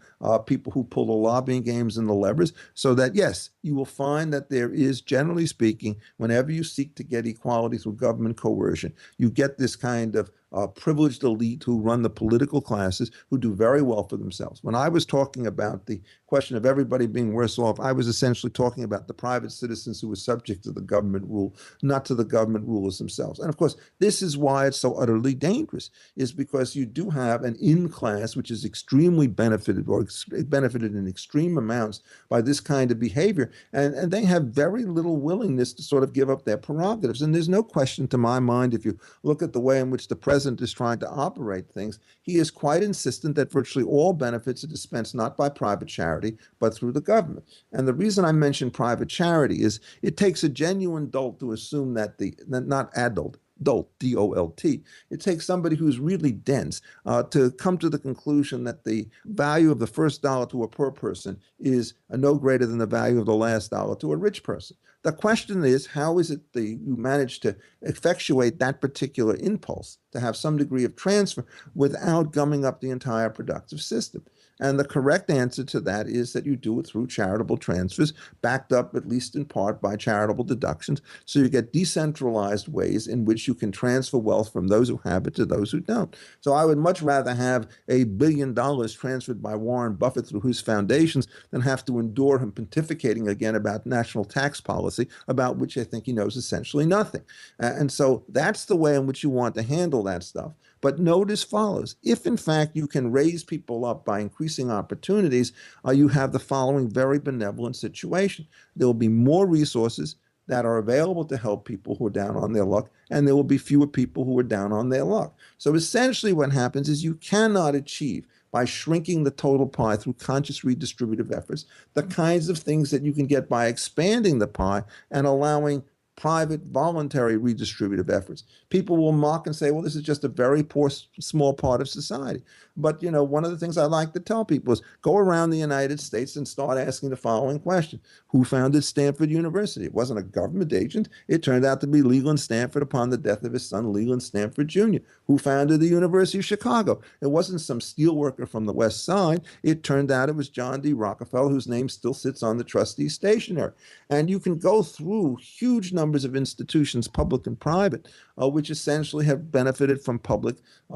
people who pull the lobbying games and the levers, so that, yes, you will find that there is, generally speaking, whenever you seek to get equality through government coercion, you get this kind of privileged elite who run the political classes who do very well for themselves. When I was talking about the question of everybody being worse off, I was essentially talking about the private citizens who were subject to the government rule, not to the government rulers themselves. And of course, this is why it's so utterly dangerous, is because you do have an in-class which is extremely benefited or benefited in extreme amounts by this kind of behavior. And they have very little willingness to sort of give up their prerogatives. And there's no question to my mind, if you look at the way in which the president is trying to operate things, he is quite insistent that virtually all benefits are dispensed not by private charity, but through the government. And the reason I mention private charity is it takes a genuine dolt to assume that not adult, dolt, D-O-L-T. It takes somebody who's really dense to come to the conclusion that the value of the first dollar to a poor person is no greater than the value of the last dollar to a rich person. The question is, how is it that you manage to effectuate that particular impulse to have some degree of transfer without gumming up the entire productive system? And the correct answer to that is that you do it through charitable transfers, backed up at least in part by charitable deductions. So you get decentralized ways in which you can transfer wealth from those who have it to those who don't. So I would much rather have $1 billion transferred by Warren Buffett through his foundations than have to endure him pontificating again about national tax policy, about which I think he knows essentially nothing. And so that's the way in which you want to handle that stuff. But note as follows. If, in fact, you can raise people up by increasing opportunities, you have the following very benevolent situation. There will be more resources that are available to help people who are down on their luck, and there will be fewer people who are down on their luck. So essentially what happens is you cannot achieve, by shrinking the total pie through conscious redistributive efforts, the kinds of things that you can get by expanding the pie and allowing private, voluntary redistributive efforts. People will mock and say, well, this is just a very poor, small part of society. But, one of the things I like to tell people is go around the United States and start asking the following question. Who founded Stanford University? It wasn't a government agent. It turned out to be Leland Stanford upon the death of his son, Leland Stanford Jr. Who founded the University of Chicago? It wasn't some steelworker from the West Side. It turned out it was John D. Rockefeller, whose name still sits on the trustee stationery. And you can go through huge numbers of institutions, public and private, which essentially have benefited from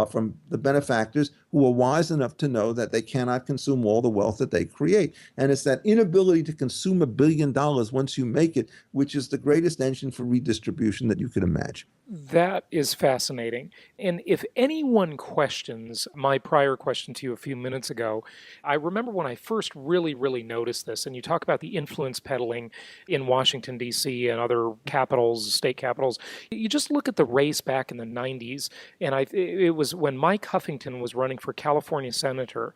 from the benefactors who are wise enough to know that they cannot consume all the wealth that they create. And it's that inability to consume $1 billion once you make it, which is the greatest engine for redistribution that you could imagine. That is fascinating. And if anyone questions my prior question to you a few minutes ago, I remember when I first really noticed this, and you talk about the influence peddling in Washington, D.C. and other capitals, state capitals. You just look at the race back in the 90s, and it was when Mike Huffington was running for California senator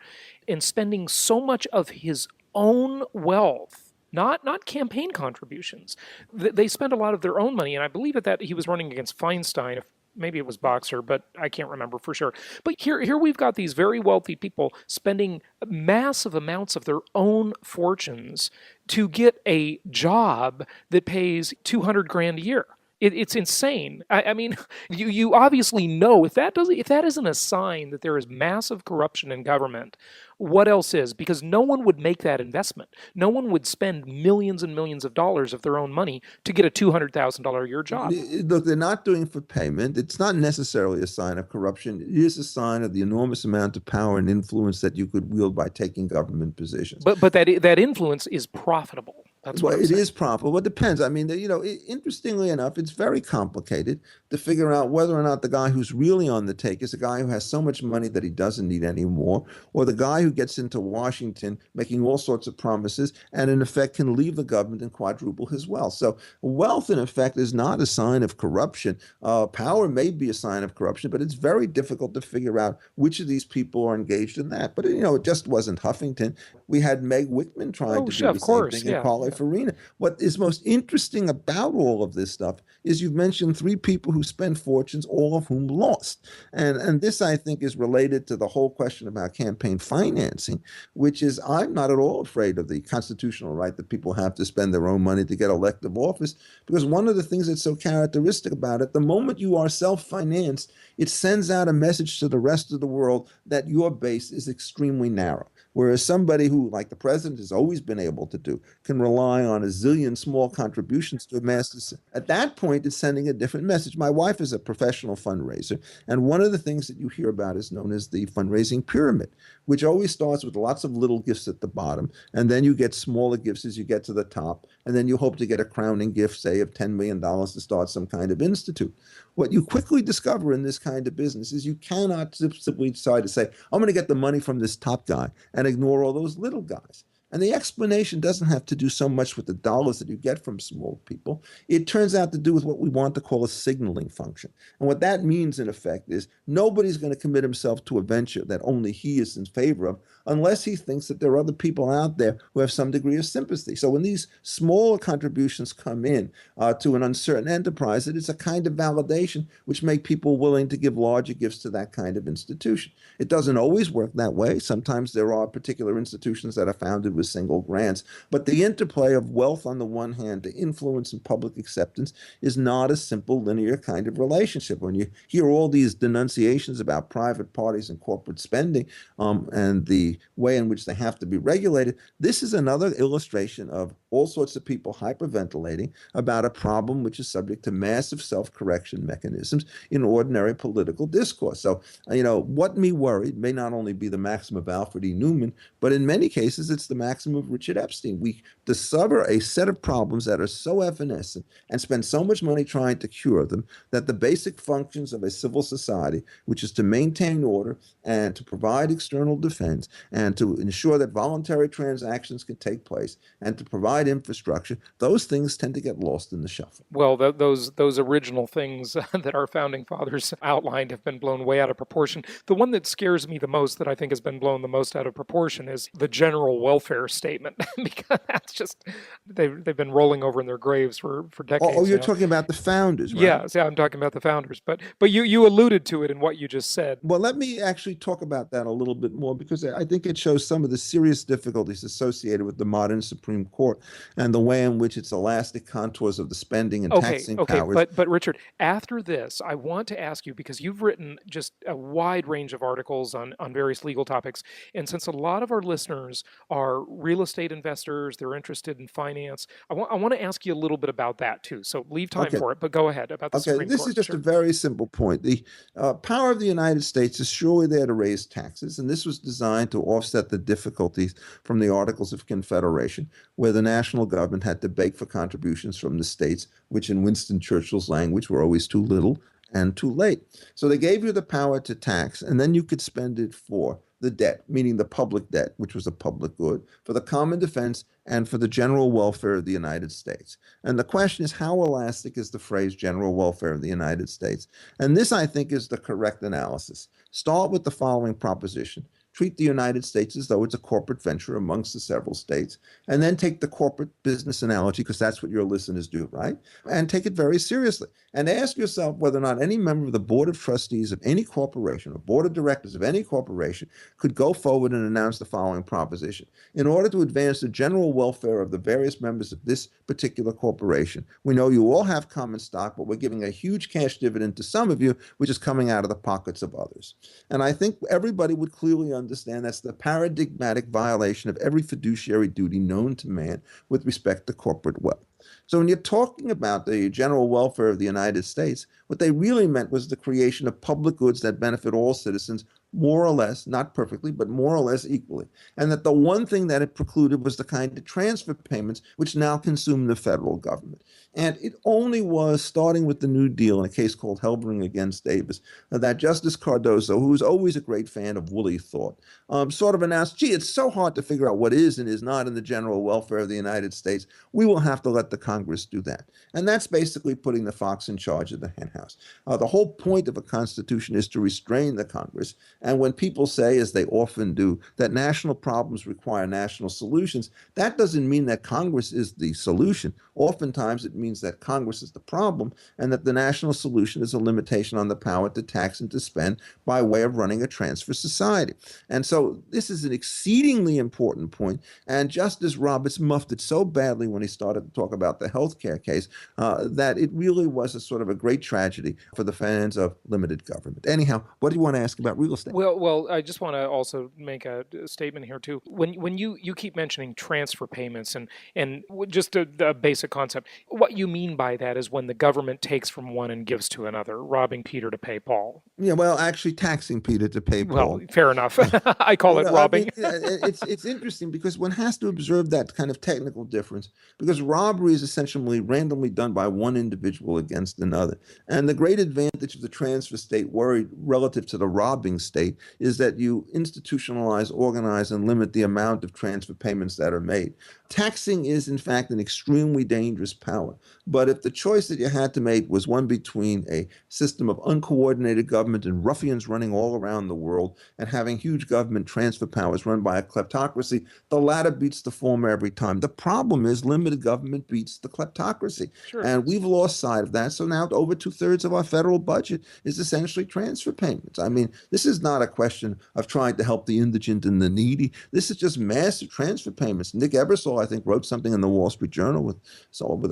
and spending so much of his own wealth, not campaign contributions. They spent a lot of their own money, and I believe that he was running against Feinstein. Maybe it was Boxer, but I can't remember for sure. But here we've got these very wealthy people spending massive amounts of their own fortunes to get a job that pays $200,000 a year. It's insane. I mean, you obviously know if that isn't a sign that there is massive corruption in government, what else is? Because no one would make that investment. No one would spend millions and millions of dollars of their own money to get a $200,000 a year job. Look, they're not doing it for payment. It's not necessarily a sign of corruption. It is a sign of the enormous amount of power and influence that you could wield by taking government positions. But that influence is profitable. That's what it is profitable. Well, it depends. I mean, interestingly enough, it's very complicated to figure out whether or not the guy who's really on the take is a guy who has so much money that he doesn't need any more, or the guy who gets into Washington making all sorts of promises and in effect can leave the government and quadruple his wealth. So wealth in effect is not a sign of corruption. Power may be a sign of corruption, but it's very difficult to figure out which of these people are engaged in that. But it just wasn't Huffington. We had Meg Whitman trying to do the same thing in Pauley Farina. What is most interesting about all of this stuff is you've mentioned three people who spent fortunes, all of whom lost. And this, I think, is related to the whole question about campaign financing, which is I'm not at all afraid of the constitutional right that people have to spend their own money to get elective office, because one of the things that's so characteristic about it, the moment you are self-financed, it sends out a message to the rest of the world that your base is extremely narrow. Whereas somebody who, like the president has always been able to do, can rely on a zillion small contributions to amass this. At that point, it's sending a different message. My wife is a professional fundraiser, and one of the things that you hear about is known as the fundraising pyramid, which always starts with lots of little gifts at the bottom, and then you get smaller gifts as you get to the top, and then you hope to get a crowning gift, say, of $10 million to start some kind of institute. What you quickly discover in this kind of business is you cannot simply decide to say, I'm going to get the money from this top guy and ignore all those little guys. And the explanation doesn't have to do so much with the dollars that you get from small people. It turns out to do with what we want to call a signaling function. And what that means, in effect, is nobody's going to commit himself to a venture that only he is in favor of unless he thinks that there are other people out there who have some degree of sympathy. So when these smaller contributions come in to an uncertain enterprise, it is a kind of validation which make people willing to give larger gifts to that kind of institution. It doesn't always work that way. Sometimes there are particular institutions that are founded with single grants. But the interplay of wealth on the one hand to influence and public acceptance is not a simple linear kind of relationship. When you hear all these denunciations about private parties and corporate spending and the way in which they have to be regulated, this is another illustration of all sorts of people hyperventilating about a problem which is subject to massive self-correction mechanisms in ordinary political discourse. So, what me worried may not only be the maxim of Alfred E. Newman, but in many cases it's the maxim of Richard Epstein. We discover a set of problems that are so evanescent and spend so much money trying to cure them that the basic functions of a civil society, which is to maintain order and to provide external defense and to ensure that voluntary transactions can take place and to provide infrastructure, those things tend to get lost in the shuffle. Well, those original things that our founding fathers outlined have been blown way out of proportion. The one that scares me the most, that I think has been blown the most out of proportion, is the general welfare statement, because that's just they've been rolling over in their graves for decades. Oh, you're now. talking about the founders, right? Yeah, I'm talking about the founders. But you alluded to it in what you just said. Well, let me actually talk about that a little bit more, because I think it shows some of the serious difficulties associated with the modern Supreme Court and the way in which its elastic contours of the spending and taxing powers. But Richard, after this, I want to ask you, because you've written just a wide range of articles on various legal topics, and since a lot of our listeners are real estate investors, they're interested in finance, I want to ask you a little bit about that too. So leave time for it, but go ahead about the Supreme Court. This is just a very simple point. The power of the United States is surely there to raise taxes, and this was designed to offset the difficulties from the Articles of Confederation, where the national government had to beg for contributions from the states, which in Winston Churchill's language were always too little and too late. So they gave you the power to tax, and then you could spend it for the debt, meaning the public debt, which was a public good, for the common defense, and for the general welfare of the United States. And the question is, how elastic is the phrase general welfare of the United States? And this, I think, is the correct analysis. Start with the following proposition. Treat the United States as though it's a corporate venture amongst the several states, and then take the corporate business analogy, because that's what your listeners do, right? And take it very seriously. And ask yourself whether or not any member of the board of trustees of any corporation or board of directors of any corporation could go forward and announce the following proposition. In order to advance the general welfare of the various members of this particular corporation, we know you all have common stock, but we're giving a huge cash dividend to some of you, which is coming out of the pockets of others. And I think everybody would clearly understand that's the paradigmatic violation of every fiduciary duty known to man with respect to corporate wealth. So when you're talking about the general welfare of the United States, what they really meant was the creation of public goods that benefit all citizens more or less, not perfectly, but more or less equally. And that the one thing that it precluded was the kind of transfer payments which now consume the federal government. And it only was starting with the New Deal in a case called Helbring against Davis that Justice Cardozo, who was always a great fan of woolly thought, sort of announced, gee, it's so hard to figure out what is and is not in the general welfare of the United States. We will have to let the Congress do that. And that's basically putting the fox in charge of the henhouse. The whole point of a constitution is to restrain the Congress. And when people say, as they often do, that national problems require national solutions, that doesn't mean that Congress is the solution. Oftentimes it means that Congress is the problem and that the national solution is a limitation on the power to tax and to spend by way of running a transfer society. And so this is an exceedingly important point. And Justice Roberts muffed it so badly when he started to talk about the healthcare case that it really was a sort of a great tragedy for the fans of limited government. Anyhow, what do you want to ask about real estate? Well, I just want to also make a statement here too. When you keep mentioning transfer payments and just a basic concept, what you mean by that is when the government takes from one and gives to another, robbing Peter to pay Paul. Yeah, well, actually taxing Peter to pay Paul. Well, fair enough. I call it robbing. I mean, it's interesting because one has to observe that kind of technical difference, because robbery is essentially randomly done by one individual against another. And the great advantage of the transfer state relative to the robbing state is that you institutionalize, organize, and limit the amount of transfer payments that are made. Taxing is, in fact, an extremely dangerous power. But if the choice that you had to make was one between a system of uncoordinated government and ruffians running all around the world and having huge government transfer powers run by a kleptocracy, the latter beats the former every time. The problem is limited government beats the kleptocracy. Sure. And we've lost sight of that. So now over 2/3 of our federal budget is essentially transfer payments. I mean, this is not a question of trying to help the indigent and the needy. This is just massive transfer payments. Nick Ebersol, I think, wrote something in the Wall Street Journal with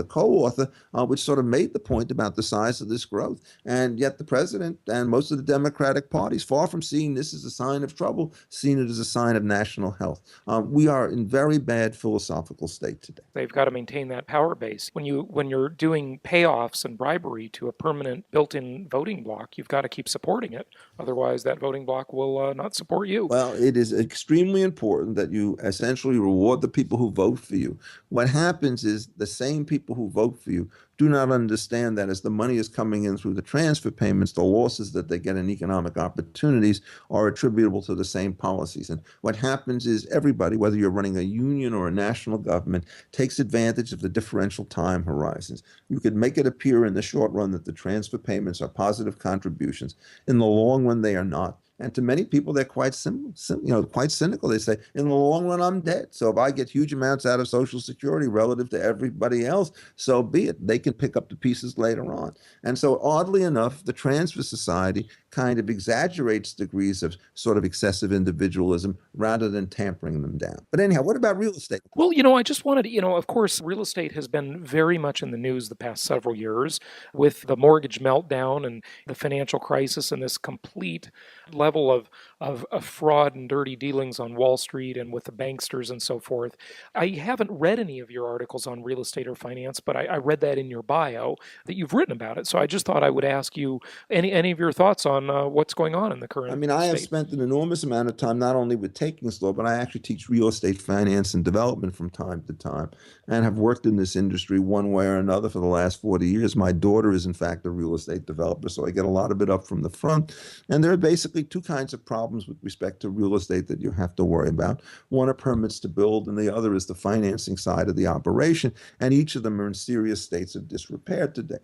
a co-author, which sort of made the point about the size of this growth. And yet the president and most of the Democratic parties, far from seeing this as a sign of trouble, seen it as a sign of national health. We are in very bad philosophical state today. They've got to maintain that power base. When you're doing payoffs and bribery to a permanent built-in voting bloc, you've got to keep supporting it. Otherwise, that voting voting bloc will not support you. Well, it is extremely important that you essentially reward the people who vote for you. What happens is the same people who vote for you do not understand that as the money is coming in through the transfer payments, the losses that they get in economic opportunities are attributable to the same policies. And what happens is everybody, whether you're running a union or a national government, takes advantage of the differential time horizons. You could make it appear in the short run that the transfer payments are positive contributions. In the long run, they are not. And to many people, they're quite quite cynical. They say, in the long run, I'm dead. So if I get huge amounts out of Social Security relative to everybody else, so be it. They can pick up the pieces later on. And so oddly enough, the transfer society kind of exaggerates degrees of sort of excessive individualism rather than tampering them down. But anyhow, what about real estate? Well, I just wanted to, of course, real estate has been very much in the news the past several years with the mortgage meltdown and the financial crisis and this complete level of fraud and dirty dealings on Wall Street and with the banksters and so forth. I haven't read any of your articles on real estate or finance, but I read that in your bio that you've written about it. So I just thought I would ask you any of your thoughts on what's going on in the current I have state. spent an enormous amount of time not only with takings law, but I actually teach real estate finance and development from time to time and have worked in this industry one way or another for the last 40 years. My daughter is, in fact, a real estate developer, so I get a lot of it up from the front. And there are basically two kinds of problems with respect to real estate that you have to worry about. One are permits to build, and the other is the financing side of the operation. And each of them are in serious states of disrepair today.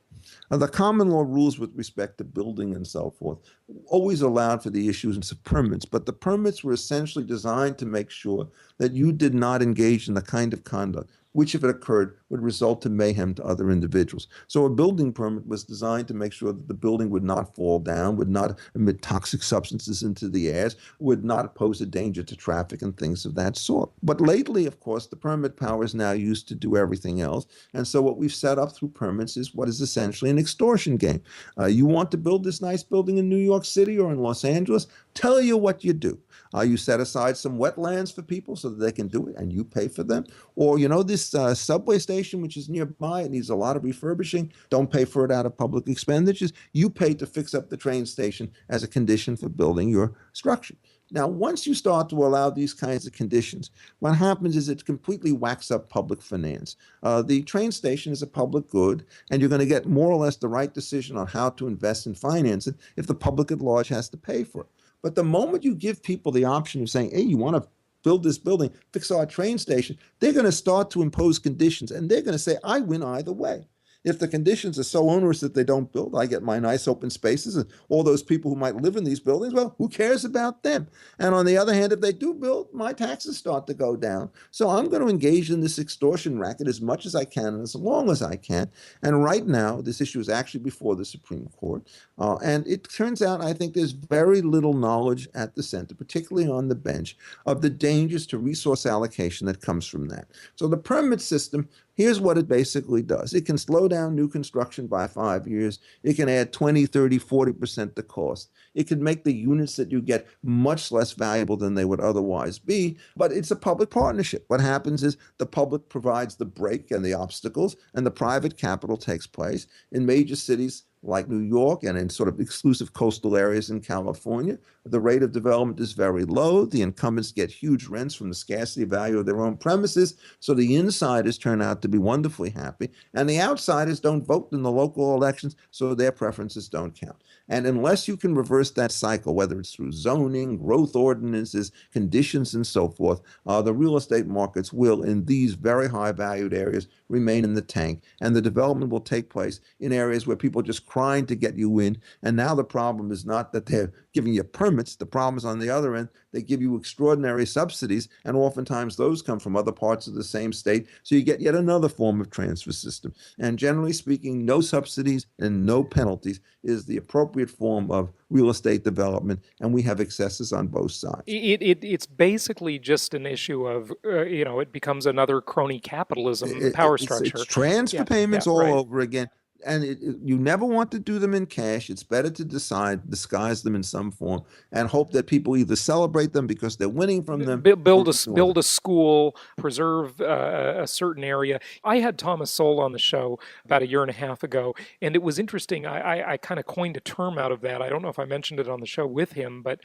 The common law rules with respect to building and so forth always allowed for the issuance of permits, but the permits were essentially designed to make sure that you did not engage in the kind of conduct which, if it occurred, would result in mayhem to other individuals. So a building permit was designed to make sure that the building would not fall down, would not emit toxic substances into the air, would not pose a danger to traffic and things of that sort. But lately, of course, the permit power is now used to do everything else. And so what we've set up through permits is what is essentially an extortion game. You want to build this nice building in New York City or in Los Angeles? Tell you what you do. You set aside some wetlands for people so that they can do it, and you pay for them. Or, this subway station, which is nearby, it needs a lot of refurbishing. Don't pay for it out of public expenditures. You pay to fix up the train station as a condition for building your structure. Now, once you start to allow these kinds of conditions, what happens is it completely whacks up public finance. The train station is a public good, and you're going to get more or less the right decision on how to invest and finance it if the public at large has to pay for it. But the moment you give people the option of saying, hey, you want to build this building, fix our train station, they're going to start to impose conditions, and they're going to say, I win either way. If the conditions are so onerous that they don't build, I get my nice open spaces, and all those people who might live in these buildings, well, who cares about them? And on the other hand, if they do build, my taxes start to go down. So I'm going to engage in this extortion racket as much as I can and as long as I can. And right now, this issue is actually before the Supreme Court. And it turns out, I think there's very little knowledge at the center, particularly on the bench, of the dangers to resource allocation that comes from that. So the permit system, here's what it basically does. It can slow down new construction by 5 years. It can add 20, 30, 40% the cost. It can make the units that you get much less valuable than they would otherwise be, but it's a public partnership. What happens is the public provides the brake and the obstacles, and the private capital takes place. In major cities like New York and in sort of exclusive coastal areas in California, the rate of development is very low. The incumbents get huge rents from the scarcity value of their own premises. So the insiders turn out to be wonderfully happy. And the outsiders don't vote in the local elections, so their preferences don't count. And unless you can reverse that cycle, whether it's through zoning, growth ordinances, conditions, and so forth, the real estate markets will, in these very high valued areas, remain in the tank. And the development will take place in areas where people are just crying to get you in. And now the problem is not that they're giving you permits. The problem is on the other end, they give you extraordinary subsidies, and oftentimes those come from other parts of the same state. So you get yet another form of transfer system. And generally speaking, no subsidies and no penalties is the appropriate form of real estate development, and we have excesses on both sides. It's basically just an issue of, it becomes another crony capitalism power structure. It's transfer payments all over again. And you never want to do them in cash. It's better to disguise them in some form and hope that people either celebrate them because they're winning from them. Build a school, preserve a certain area. I had Thomas Sowell on the show about a year and a half ago, and it was interesting. I kind of coined a term out of that. I don't know if I mentioned it on the show with him, but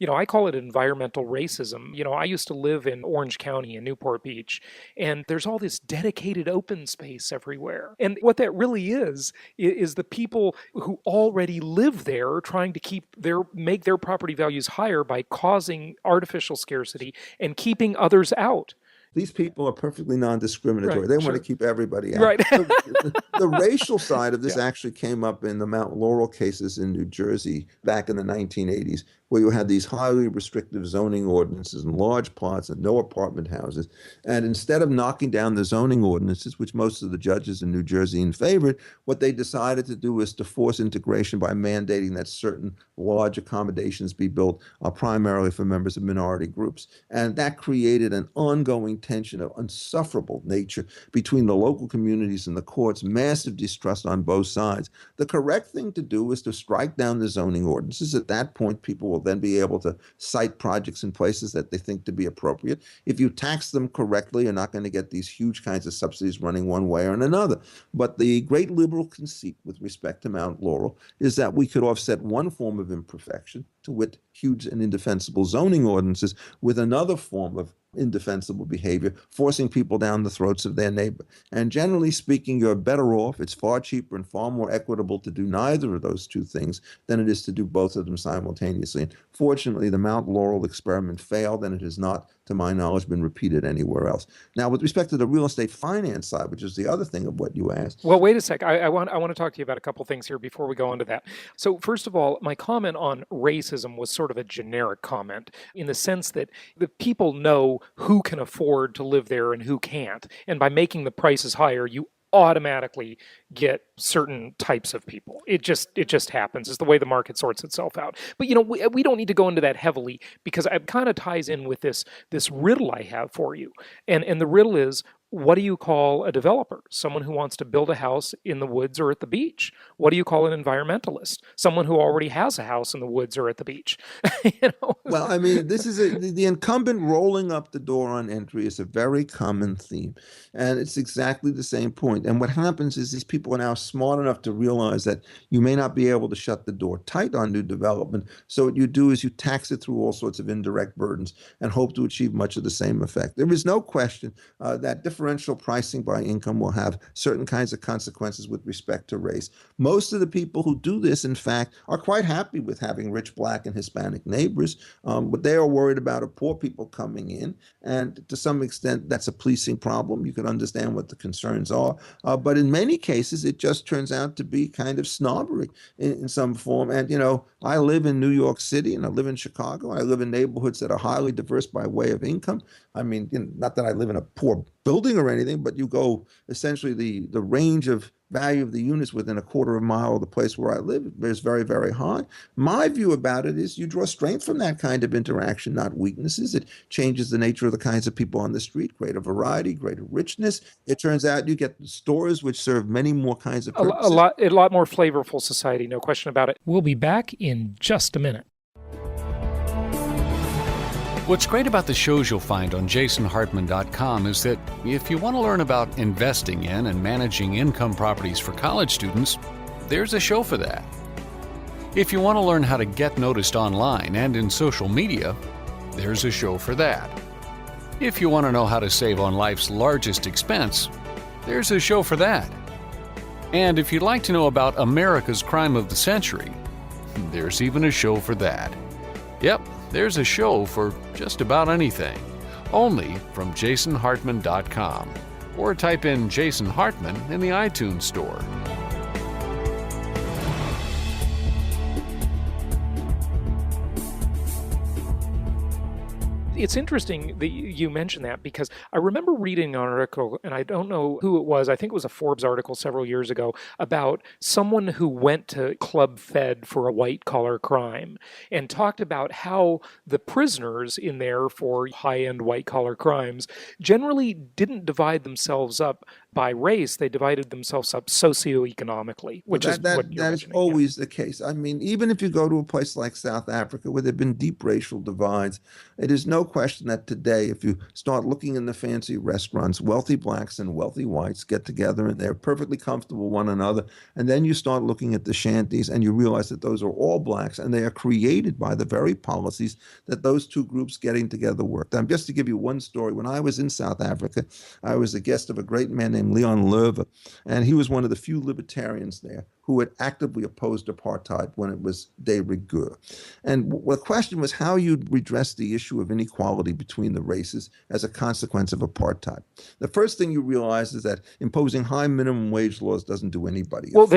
I call it environmental racism. I used to live in Orange County in Newport Beach, and there's all this dedicated open space everywhere. And what that really is the people who already live there trying to make their property values higher by causing artificial scarcity and keeping others out. These people are perfectly non-discriminatory. Right, they sure. want to keep everybody out. Right. The racial side of this Yeah. actually came up in the Mount Laurel cases in New Jersey back in the 1980s, where you had these highly restrictive zoning ordinances in large plots and no apartment houses. And instead of knocking down the zoning ordinances, which most of the judges in New Jersey favored, what they decided to do was to force integration by mandating that certain large accommodations be built primarily for members of minority groups. And that created an ongoing tension of insufferable nature between the local communities and the courts, massive distrust on both sides. The correct thing to do is to strike down the zoning ordinances. At that point, people will then be able to cite projects in places that they think to be appropriate. If you tax them correctly, you're not going to get these huge kinds of subsidies running one way or another. But the great liberal conceit with respect to Mount Laurel is that we could offset one form of imperfection, to wit, huge and indefensible zoning ordinances, with another form of indefensible behavior, forcing people down the throats of their neighbor. And generally speaking, you're better off. It's far cheaper and far more equitable to do neither of those two things than it is to do both of them simultaneously. And fortunately, the Mount Laurel experiment failed, and it has not, to my knowledge, been repeated anywhere else. Now, with respect to the real estate finance side, which is the other thing of what you asked. Well, wait a sec. I want to talk to you about a couple things here before we go on to that. So first of all, my comment on racism was sort of a generic comment in the sense that the people know who can afford to live there and who can't. And by making the prices higher, you automatically get certain types of people. It just happens. It's the way the market sorts itself out. But we don't need to go into that heavily, because it kind of ties in with this riddle I have for you. And the riddle is, what do you call a developer? Someone who wants to build a house in the woods or at the beach. What do you call an environmentalist? Someone who already has a house in the woods or at the beach. Well, I mean, this is the incumbent rolling up the door on entry is a very common theme. And it's exactly the same point. And what happens is these people are now smart enough to realize that you may not be able to shut the door tight on new development. So what you do is you tax it through all sorts of indirect burdens and hope to achieve much of the same effect. There is no question that differential pricing by income will have certain kinds of consequences with respect to race. Most of the people who do this, in fact, are quite happy with having rich Black and Hispanic neighbors. What they are worried about are poor people coming in. And to some extent, that's a policing problem. You can understand what the concerns are. But in many cases, it just turns out to be kind of snobbery in some form. And, I live in New York City and I live in Chicago. I live in neighborhoods that are highly diverse by way of income. I mean, not that I live in a poor building or anything, but you go essentially the range of value of the units within a quarter of a mile of the place where I live is very, very high. My view about it is you draw strength from that kind of interaction, not weaknesses. It changes the nature of the kinds of people on the street, greater variety, greater richness. It turns out you get stores which serve many more kinds of purposes. A lot more flavorful society, no question about it. We'll be back in just a minute. What's great about the shows you'll find on jasonhartman.com is that if you want to learn about investing in and managing income properties for college students, there's a show for that. If you want to learn how to get noticed online and in social media, there's a show for that. If you want to know how to save on life's largest expense, there's a show for that. And if you'd like to know about America's crime of the century, there's even a show for that. Yep. There's a show for just about anything, only from jasonhartman.com, or type in Jason Hartman in the iTunes store. It's interesting that you mentioned that, because I remember reading an article, and I don't know who it was, I think it was a Forbes article several years ago, about someone who went to Club Fed for a white-collar crime and talked about how the prisoners in there for high-end white-collar crimes generally didn't divide themselves up by race, they divided themselves up socioeconomically, which is what you're that is mentioning. always the case. I mean, even if you go to a place like South Africa where there have been deep racial divides, it is no question that today, if you start looking in the fancy restaurants, wealthy blacks and wealthy whites get together and they're perfectly comfortable with one another. And then you start looking at the shanties and you realize that those are all blacks and they are created by the very policies that those two groups getting together worked. Just to give you one story, when I was in South Africa, I was a guest of a great man named Leon Lerver, and he was one of the few libertarians there who had actively opposed apartheid when it was de rigueur. And the question was how you'd redress the issue of inequality between the races as a consequence of apartheid. The first thing you realize is that imposing high minimum wage laws doesn't do anybody. Well,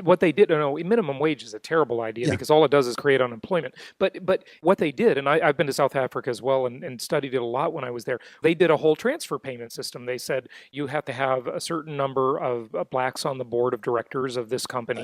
what they did, no, minimum wage is a terrible idea because all it does is create unemployment. But what they did, and I've been to South Africa as well and studied it a lot when I was there, they did a whole transfer payment system. They said you have to have a certain number of blacks on the board of directors of this company.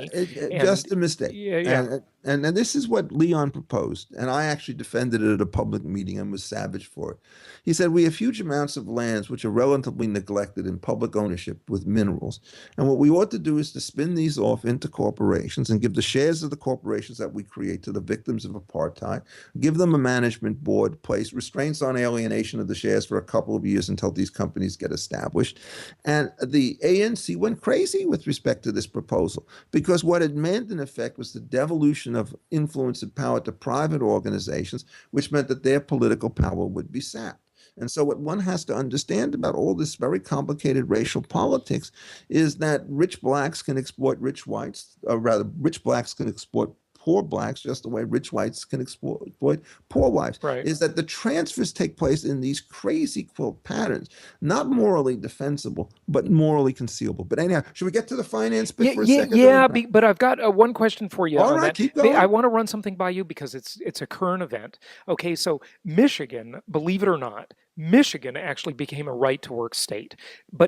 Just a mistake. Yeah. And this is what Leon proposed, and I actually defended it at a public meeting and was savage for it. He said, we have huge amounts of lands which are relatively neglected in public ownership with minerals. And what we ought to do is to spin these off into corporations and give the shares of the corporations that we create to the victims of apartheid, give them a management board, place restraints on alienation of the shares for a couple of years until these companies get established. And the ANC went crazy with respect to this proposal because what it meant, in effect, was the devolution of influence and power to private organizations, which meant that their political power would be sapped. And so what one has to understand about all this very complicated racial politics is that rich blacks can exploit rich whites, or rather, rich blacks can exploit poor blacks just the way rich whites can exploit poor whites. Right. Is that the transfers take place in these crazy quilt patterns, not morally defensible, but morally concealable. But anyhow, should we get to the finance bit for a second? Yeah, but I've got one question for you. All right, keep going. I want to run something by you because it's a current event. Okay, so Michigan, believe it or not, Michigan actually became a right-to-work state.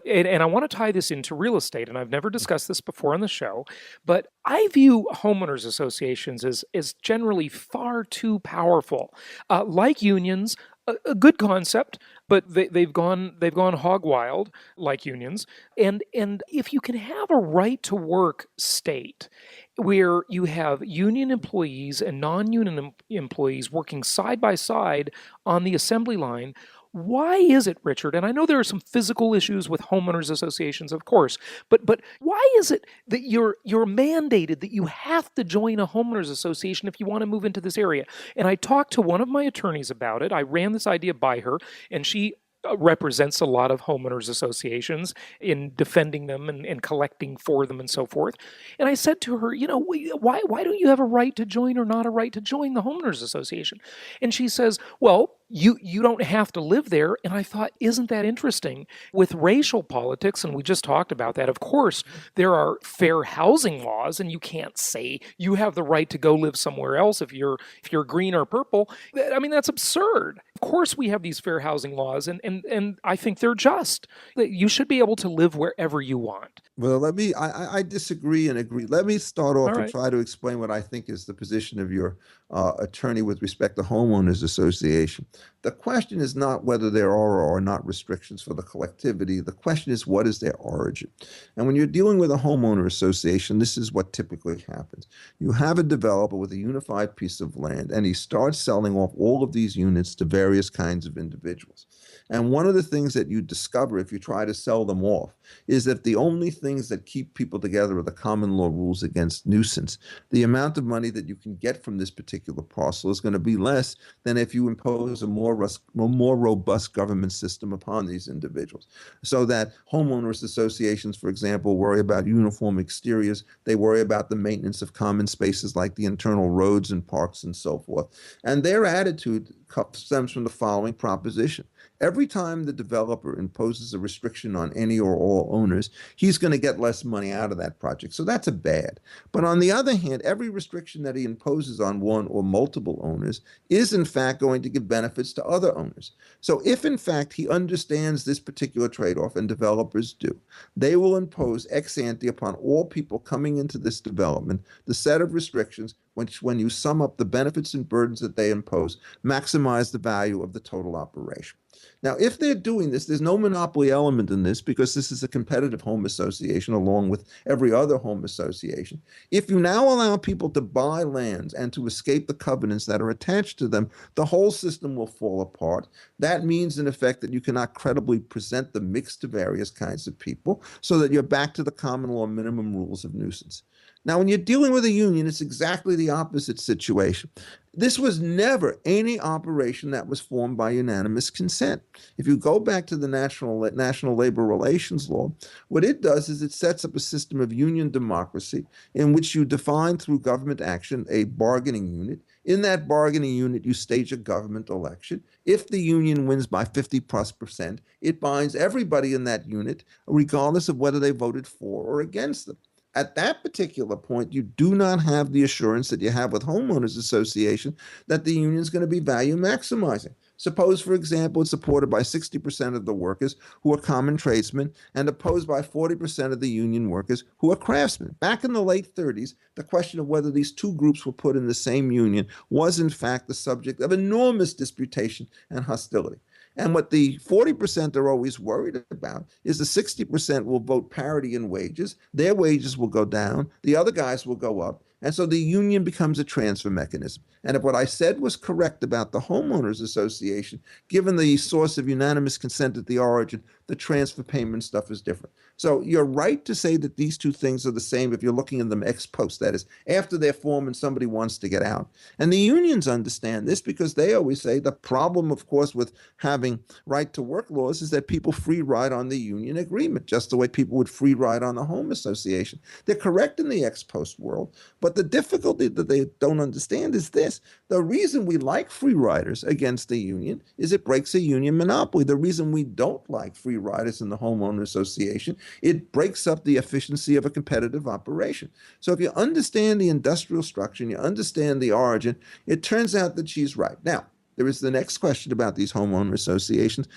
And I want to tie this into real estate, and I've never discussed this before on the show, but I view homeowners associations as generally far too powerful. Like unions, a good concept, but they've gone hog wild like unions. And if you can have a right-to-work state where you have union employees and non-union employees working side by side on the assembly line, why is it, Richard, and I know there are some physical issues with homeowners associations, of course, but why is it that you're mandated that you have to join a homeowners association if you want to move into this area? And I talked to one of my attorneys about it. I ran this idea by her, and she represents a lot of homeowners associations in defending them and collecting for them and so forth. And I said to her, why don't you have a right to join or not a right to join the homeowners association? And she says, well, you don't have to live there. And I thought, isn't that interesting? With racial politics, and we just talked about that, of course, there are fair housing laws, and you can't say you have the right to go live somewhere else if you're green or purple. I mean, that's absurd. Of course, we have these fair housing laws, and I think they're just. You should be able to live wherever you want. Well, I disagree and agree. Let me start off and try to explain what I think is the position of your attorney with respect to homeowners association. The question is not whether there are or are not restrictions for the collectivity. The question is, what is their origin? And when you're dealing with a homeowner association, this is what typically happens. You have a developer with a unified piece of land, and he starts selling off all of these units to various kinds of individuals. And one of the things that you discover if you try to sell them off is that the only things that keep people together are the common law rules against nuisance. The amount of money that you can get from this particular parcel is going to be less than if you impose a more robust government system upon these individuals. So that homeowners associations, for example, worry about uniform exteriors. They worry about the maintenance of common spaces like the internal roads and parks and so forth. And their attitude stems from the following proposition. Every time the developer imposes a restriction on any or all owners, he's going to get less money out of that project. So that's a bad. But on the other hand, every restriction that he imposes on one or multiple owners is in fact going to give benefits to other owners. So if in fact he understands this particular trade-off, and developers do, they will impose ex ante upon all people coming into this development the set of restrictions which, when you sum up the benefits and burdens that they impose, maximize the value of the total operation. Now, if they're doing this, there's no monopoly element in this because this is a competitive home association along with every other home association. If you now allow people to buy lands and to escape the covenants that are attached to them, the whole system will fall apart. That means, in effect, that you cannot credibly present the mix to various kinds of people so that you're back to the common law minimum rules of nuisance. Now, when you're dealing with a union, it's exactly the opposite situation. This was never any operation that was formed by unanimous consent. If you go back to the National Labor Relations Law, what it does is it sets up a system of union democracy in which you define through government action a bargaining unit. In that bargaining unit, you stage a government election. If the union wins by 50+%, it binds everybody in that unit, regardless of whether they voted for or against them. At that particular point, you do not have the assurance that you have with homeowners association that the union is going to be value maximizing. Suppose, for example, it's supported by 60% of the workers who are common tradesmen and opposed by 40% of the union workers who are craftsmen. Back in the late 30s, the question of whether these two groups were put in the same union was, in fact, the subject of enormous disputation and hostility. And what the 40% are always worried about is the 60% will vote parity in wages. Their wages will go down. The other guys will go up. And so the union becomes a transfer mechanism. And if what I said was correct about the homeowners association, given the source of unanimous consent at the origin, the transfer payment stuff is different. So you're right to say that these two things are the same if you're looking at them ex post, that is, after they're formed and somebody wants to get out. And the unions understand this because they always say the problem, of course, with having right to work laws is that people free ride on the union agreement, just the way people would free ride on the home association. They're correct in the ex post world, but the difficulty that they don't understand is this. The reason we like free riders against the union is it breaks a union monopoly. The reason we don't like free riders in the homeowner association, it breaks up the efficiency of a competitive operation. So if you understand the industrial structure and you understand the origin, it turns out that she's right. Now, there is the next question about these homeowner associations.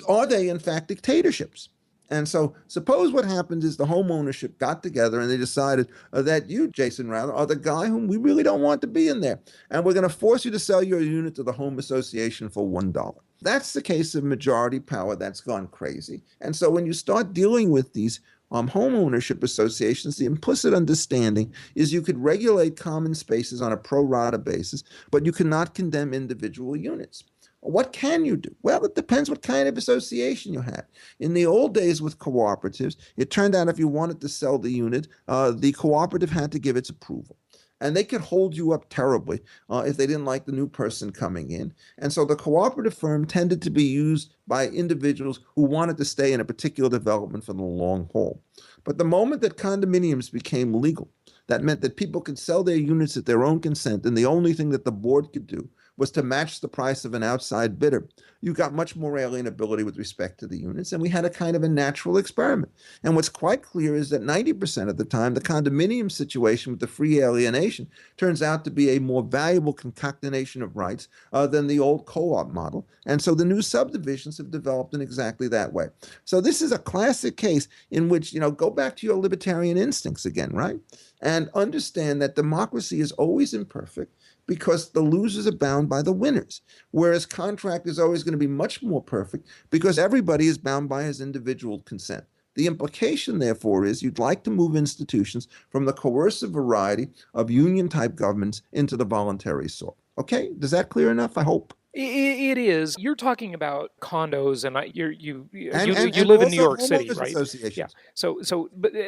Are they, in fact, dictatorships? And so suppose what happened is the home ownership got together and they decided that you, Jason, rather, are the guy whom we really don't want to be in there. And we're going to force you to sell your unit to the home association for $1. That's the case of majority power that's gone crazy. And so when you start dealing with these home ownership associations, the implicit understanding is you could regulate common spaces on a pro rata basis, but you cannot condemn individual units. What can you do? Well, it depends what kind of association you had. In the old days with cooperatives, it turned out if you wanted to sell the unit, the cooperative had to give its approval. And they could hold you up terribly if they didn't like the new person coming in. And so the cooperative firm tended to be used by individuals who wanted to stay in a particular development for the long haul. But the moment that condominiums became legal, that meant that people could sell their units at their own consent, and the only thing that the board could do was to match the price of an outside bidder. You got much more alienability with respect to the units, and we had a kind of a natural experiment. And what's quite clear is that 90% of the time, the condominium situation with the free alienation turns out to be a more valuable concatenation of rights than the old co-op model. And so the new subdivisions have developed in exactly that way. So this is a classic case in which, go back to your libertarian instincts again, right? And understand that democracy is always imperfect, because the losers are bound by the winners, whereas contract is always going to be much more perfect because everybody is bound by his individual consent. The implication, therefore, is you'd like to move institutions from the coercive variety of union-type governments into the voluntary sort. Okay? Does that clear enough? I hope. It is. You're talking about condos, and you live in New York City, right? Yeah.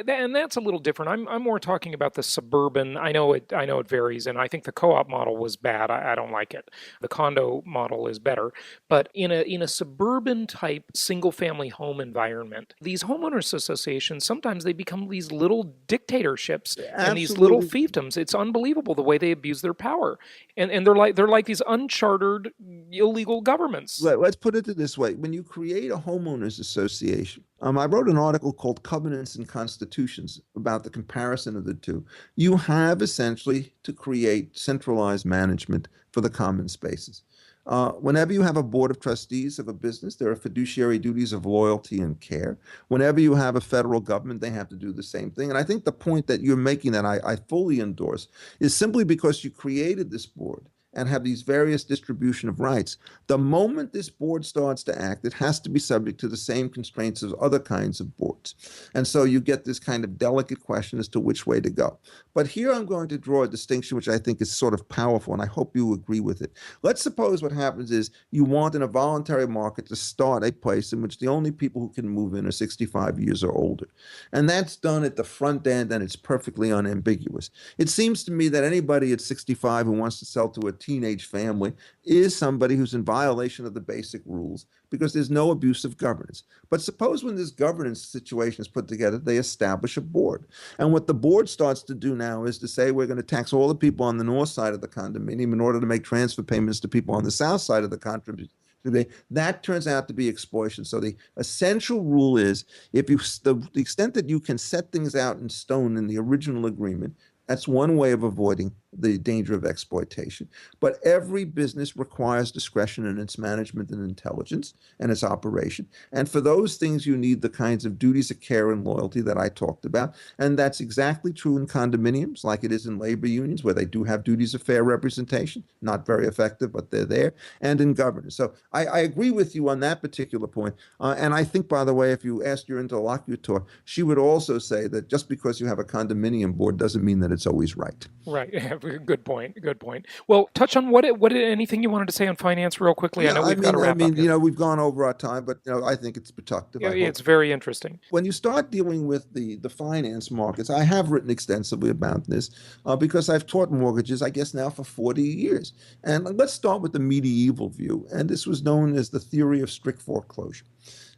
And that's a little different. I'm more talking about the suburban. I know it varies, and I think the co-op model was bad. I don't like it. The condo model is better. But in a suburban type single family home environment, these homeowners associations sometimes they become these little dictatorships and these little fiefdoms. It's unbelievable the way they abuse their power, and they're like these unchartered illegal governments. Let's put it this way. When you create a homeowners association, I wrote an article called Covenants and Constitutions about the comparison of the two. You have essentially to create centralized management for the common spaces. Whenever you have a board of trustees of a business, there are fiduciary duties of loyalty and care. Whenever you have a federal government, they have to do the same thing. And I think the point that you're making that I fully endorse is simply because you created this board and have these various distribution of rights. The moment this board starts to act, it has to be subject to the same constraints as other kinds of boards. And so you get this kind of delicate question as to which way to go. But here I'm going to draw a distinction which I think is sort of powerful, and I hope you agree with it. Let's suppose what happens is you want in a voluntary market to start a place in which the only people who can move in are 65 years or older. And that's done at the front end, and it's perfectly unambiguous. It seems to me that anybody at 65 who wants to sell to a teenage family is somebody who's in violation of the basic rules because there's no abuse of governance. But suppose when this governance situation is put together, they establish a board. And what the board starts to do now is to say we're going to tax all the people on the north side of the condominium in order to make transfer payments to people on the south side of the condominium. That turns out to be exploitation. So the essential rule is if you the extent that you can set things out in stone in the original agreement, that's one way of avoiding the danger of exploitation. But every business requires discretion in its management and intelligence and its operation. And for those things, you need the kinds of duties of care and loyalty that I talked about. And that's exactly true in condominiums, like it is in labor unions, where they do have duties of fair representation. Not very effective, but they're there. And in governance. So I agree with you on that particular point. And I think, by the way, if you asked your interlocutor, she would also say that just because you have a condominium board doesn't mean that it's always right. Right. Good point. Good point. Well, touch on what anything you wanted to say on finance real quickly. Yeah, I know we've got to wrap up. You know, we've gone over our time, but I think it's productive. It's very interesting. When you start dealing with the finance markets, I have written extensively about this because I've taught mortgages, I guess now for 40 years. And let's start with the medieval view. And this was known as the theory of strict foreclosure.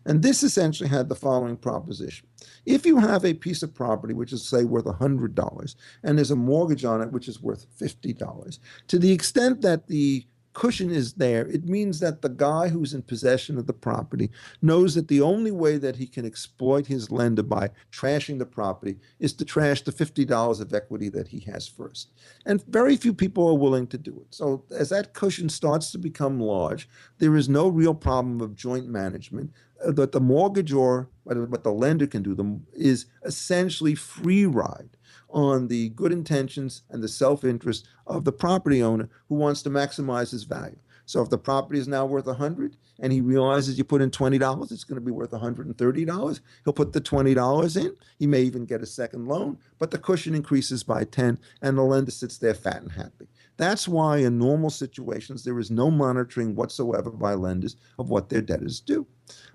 And this essentially had the following proposition. If you have a piece of property, which is, say, worth $100, and there's a mortgage on it, which is worth $50, to the extent that the cushion is there, it means that the guy who's in possession of the property knows that the only way that he can exploit his lender by trashing the property is to trash the $50 of equity that he has first. And very few people are willing to do it. So as that cushion starts to become large, there is no real problem of joint management. That the mortgagor, what the lender can do is essentially free ride on the good intentions and the self-interest of the property owner who wants to maximize his value. So if the property is now worth $100 and he realizes you put in $20, it's going to be worth $130. He'll put the $20 in. He may even get a second loan, but the cushion increases by 10 and the lender sits there fat and happy. That's why in normal situations, there is no monitoring whatsoever by lenders of what their debtors do.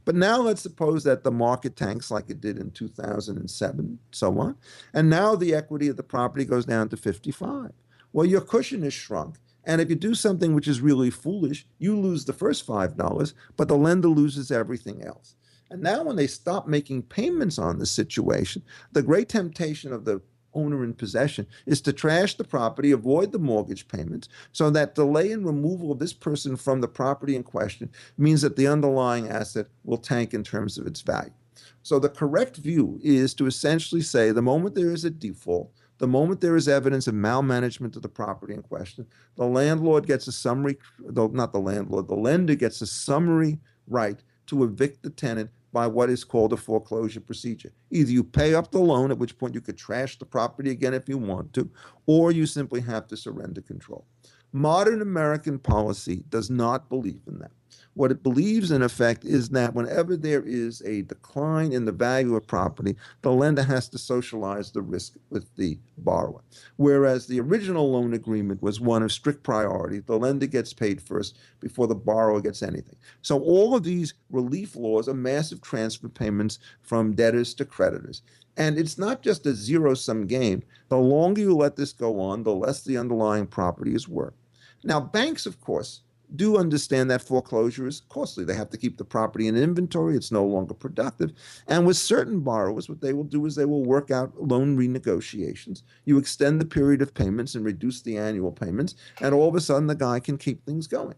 But now let's suppose that the market tanks like it did in 2007, so on, and now the equity of the property goes down to 55. Well, your cushion is shrunk. And if you do something which is really foolish, you lose the first $5, but the lender loses everything else. And now when they stop making payments on the situation, the great temptation of the owner in possession is to trash the property, avoid the mortgage payments, so that delay and removal of this person from the property in question means that the underlying asset will tank in terms of its value. So the correct view is to essentially say the moment there is a default, the moment there is evidence of malmanagement of the property in question, the landlord gets a summary, not the landlord, the lender gets a summary right to evict the tenant by what is called a foreclosure procedure. Either you pay up the loan, at which point you could trash the property again if you want to, or you simply have to surrender control. Modern American policy does not believe in that. What it believes, in effect, is that whenever there is a decline in the value of property, the lender has to socialize the risk with the borrower. Whereas the original loan agreement was one of strict priority. The lender gets paid first before the borrower gets anything. So all of these relief laws are massive transfer payments from debtors to creditors. And it's not just a zero-sum game. The longer you let this go on, the less the underlying property is worth. Now, banks, of course, do understand that foreclosure is costly. They have to keep the property in inventory. It's no longer productive. And with certain borrowers, what they will do is they will work out loan renegotiations. You extend the period of payments and reduce the annual payments, and all of a sudden the guy can keep things going.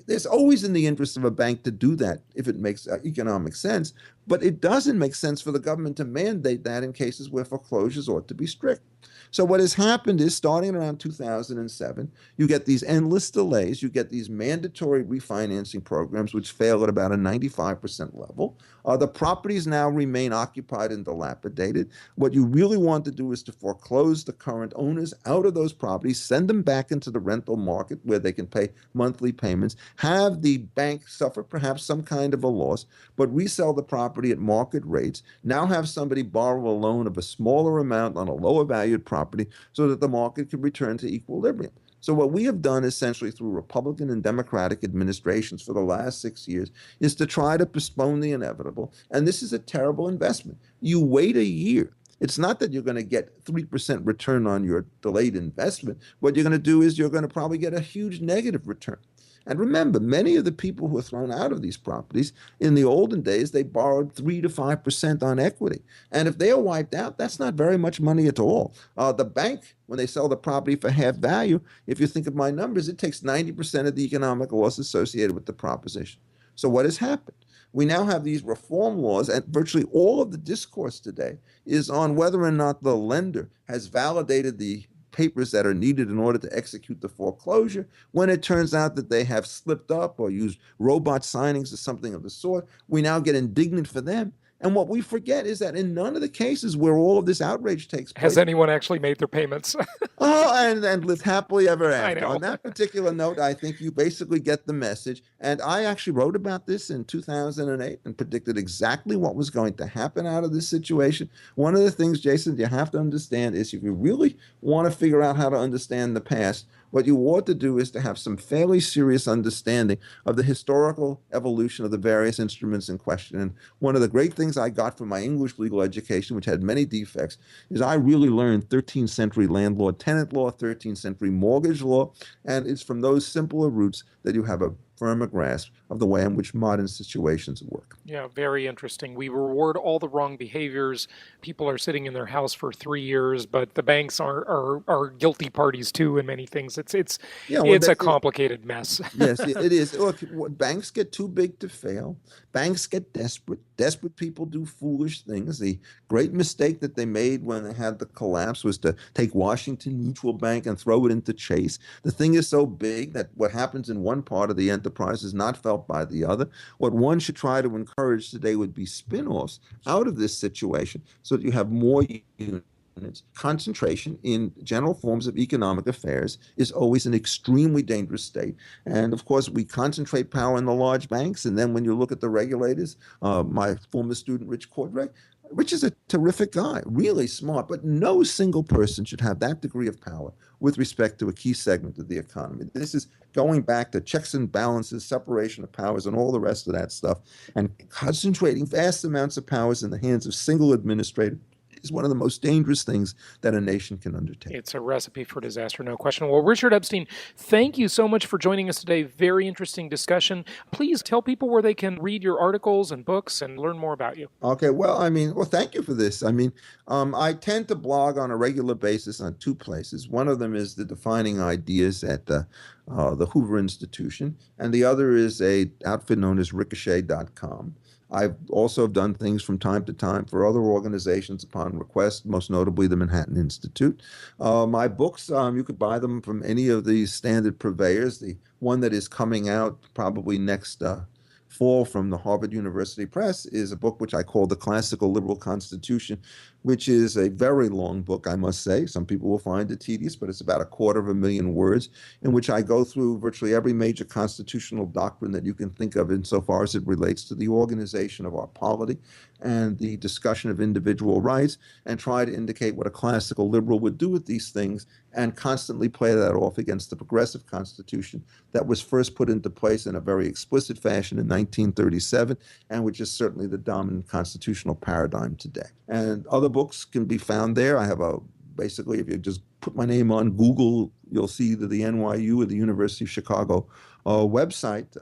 There's always in the interest of a bank to do that if it makes economic sense, but it doesn't make sense for the government to mandate that in cases where foreclosures ought to be strict. So what has happened is, starting around 2007, you get these endless delays. You get these mandatory refinancing programs, which fail at about a 95% level. The properties now remain occupied and dilapidated. What you really want to do is to foreclose the current owners out of those properties, send them back into the rental market where they can pay monthly payments, have the bank suffer perhaps some kind of a loss, but resell the property at market rates, now have somebody borrow a loan of a smaller amount on a lower valued property so that the market can return to equilibrium. So what we have done essentially through Republican and Democratic administrations for the last 6 years is to try to postpone the inevitable. And this is a terrible investment. You wait a year. It's not that you're going to get 3% return on your delayed investment. What you're going to do is you're going to probably get a huge negative return. And remember, many of the people who are thrown out of these properties, in the olden days, they borrowed 3 to 5% on equity. And if they are wiped out, that's not very much money at all. The bank, when they sell the property for half value, if you think of my numbers, it takes 90% of the economic loss associated with the proposition. So what has happened? We now have these reform laws, and virtually all of the discourse today is on whether or not the lender has validated the papers that are needed in order to execute the foreclosure. When it turns out that they have slipped up or used robot signings or something of the sort, we now get indignant for them. And what we forget is that in none of the cases where all of this outrage takes place has anyone actually made their payments. and lived happily ever after. I know. On that particular note, I think you basically get the message. And I actually wrote about this in 2008 and predicted exactly what was going to happen out of this situation. One of the things, Jason, you have to understand is if you really want to figure out how to understand the past, what you ought to do is to have some fairly serious understanding of the historical evolution of the various instruments in question. And one of the great things I got from my English legal education, which had many defects, is I really learned 13th century landlord-tenant law, 13th century mortgage law, and it's from those simpler roots that you have a firmer grasp of the way in which modern situations work. Yeah, very interesting. We reward all the wrong behaviors. People are sitting in their house for 3 years, but the banks are guilty parties too in many things. It's a complicated mess. Yes, it is. Look, banks get too big to fail. Banks get desperate. Desperate people do foolish things. The great mistake that they made when they had the collapse was to take Washington Mutual Bank and throw it into Chase. The thing is so big that what happens in one part of the enterprise is not felt by the other. What one should try to encourage today would be spin-offs out of this situation so that you have more units. Concentration in general forms of economic affairs is always an extremely dangerous state. And of course, we concentrate power in the large banks. And then when you look at the regulators, my former student, Rich Cordray, Rich is a terrific guy, really smart, but no single person should have that degree of power with respect to a key segment of the economy. This is going back to checks and balances, separation of powers, and all the rest of that stuff, and concentrating vast amounts of powers in the hands of single administrators is one of the most dangerous things that a nation can undertake. It's a recipe for disaster, no question. Well, Richard Epstein, thank you so much for joining us today. Very interesting discussion. Please tell people where they can read your articles and books and learn more about you. Okay, well, thank you for this. I tend to blog on a regular basis on two places. One of them is the Defining Ideas at the Hoover Institution, and the other is a outfit known as ricochet.com. I've also done things from time to time for other organizations upon request, most notably the Manhattan Institute. My books, you could buy them from any of the standard purveyors. The one that is coming out probably next fall from the Harvard University Press is a book which I call The Classical Liberal Constitution, which is a very long book, I must say. Some people will find it tedious, but it's about 250,000 words, in which I go through virtually every major constitutional doctrine that you can think of insofar as it relates to the organization of our polity and the discussion of individual rights, and try to indicate what a classical liberal would do with these things, and constantly play that off against the progressive constitution that was first put into place in a very explicit fashion in 1937, and which is certainly the dominant constitutional paradigm today. And other books can be found there. I have basically, if you just put my name on Google, you'll see the NYU or the University of Chicago website.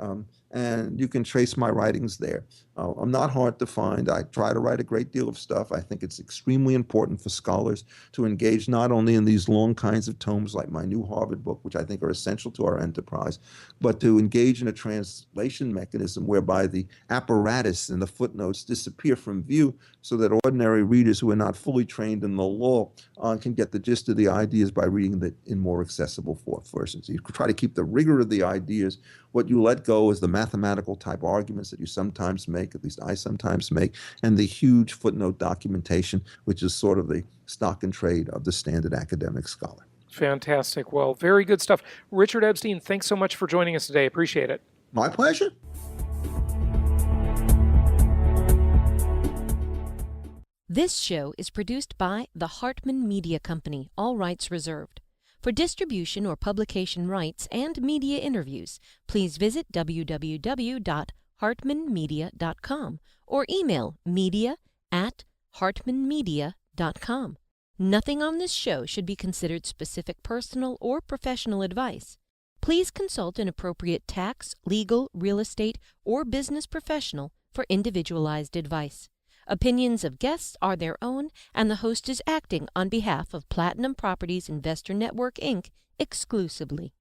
and you can trace my writings there. I'm not hard to find. I try to write a great deal of stuff. I think it's extremely important for scholars to engage not only in these long kinds of tomes like my new Harvard book, which I think are essential to our enterprise, but to engage in a translation mechanism whereby the apparatus and the footnotes disappear from view so that ordinary readers who are not fully trained in the law can get the gist of the ideas by reading it in more accessible versions. You try to keep the rigor of the ideas. What you let go is the mathematical type arguments that you sometimes make, at least I sometimes make, and the huge footnote documentation, which is sort of the stock and trade of the standard academic scholar. Fantastic. Well, very good stuff. Richard Epstein, thanks so much for joining us today. Appreciate it. My pleasure. This show is produced by the Hartman Media Company, all rights reserved. For distribution or publication rights and media interviews, please visit www.hartmanmedia.com or email media@hartmanmedia.com. Nothing on this show should be considered specific personal or professional advice. Please consult an appropriate tax, legal, real estate, or business professional for individualized advice. Opinions of guests are their own, and the host is acting on behalf of Platinum Properties Investor Network, Inc. exclusively.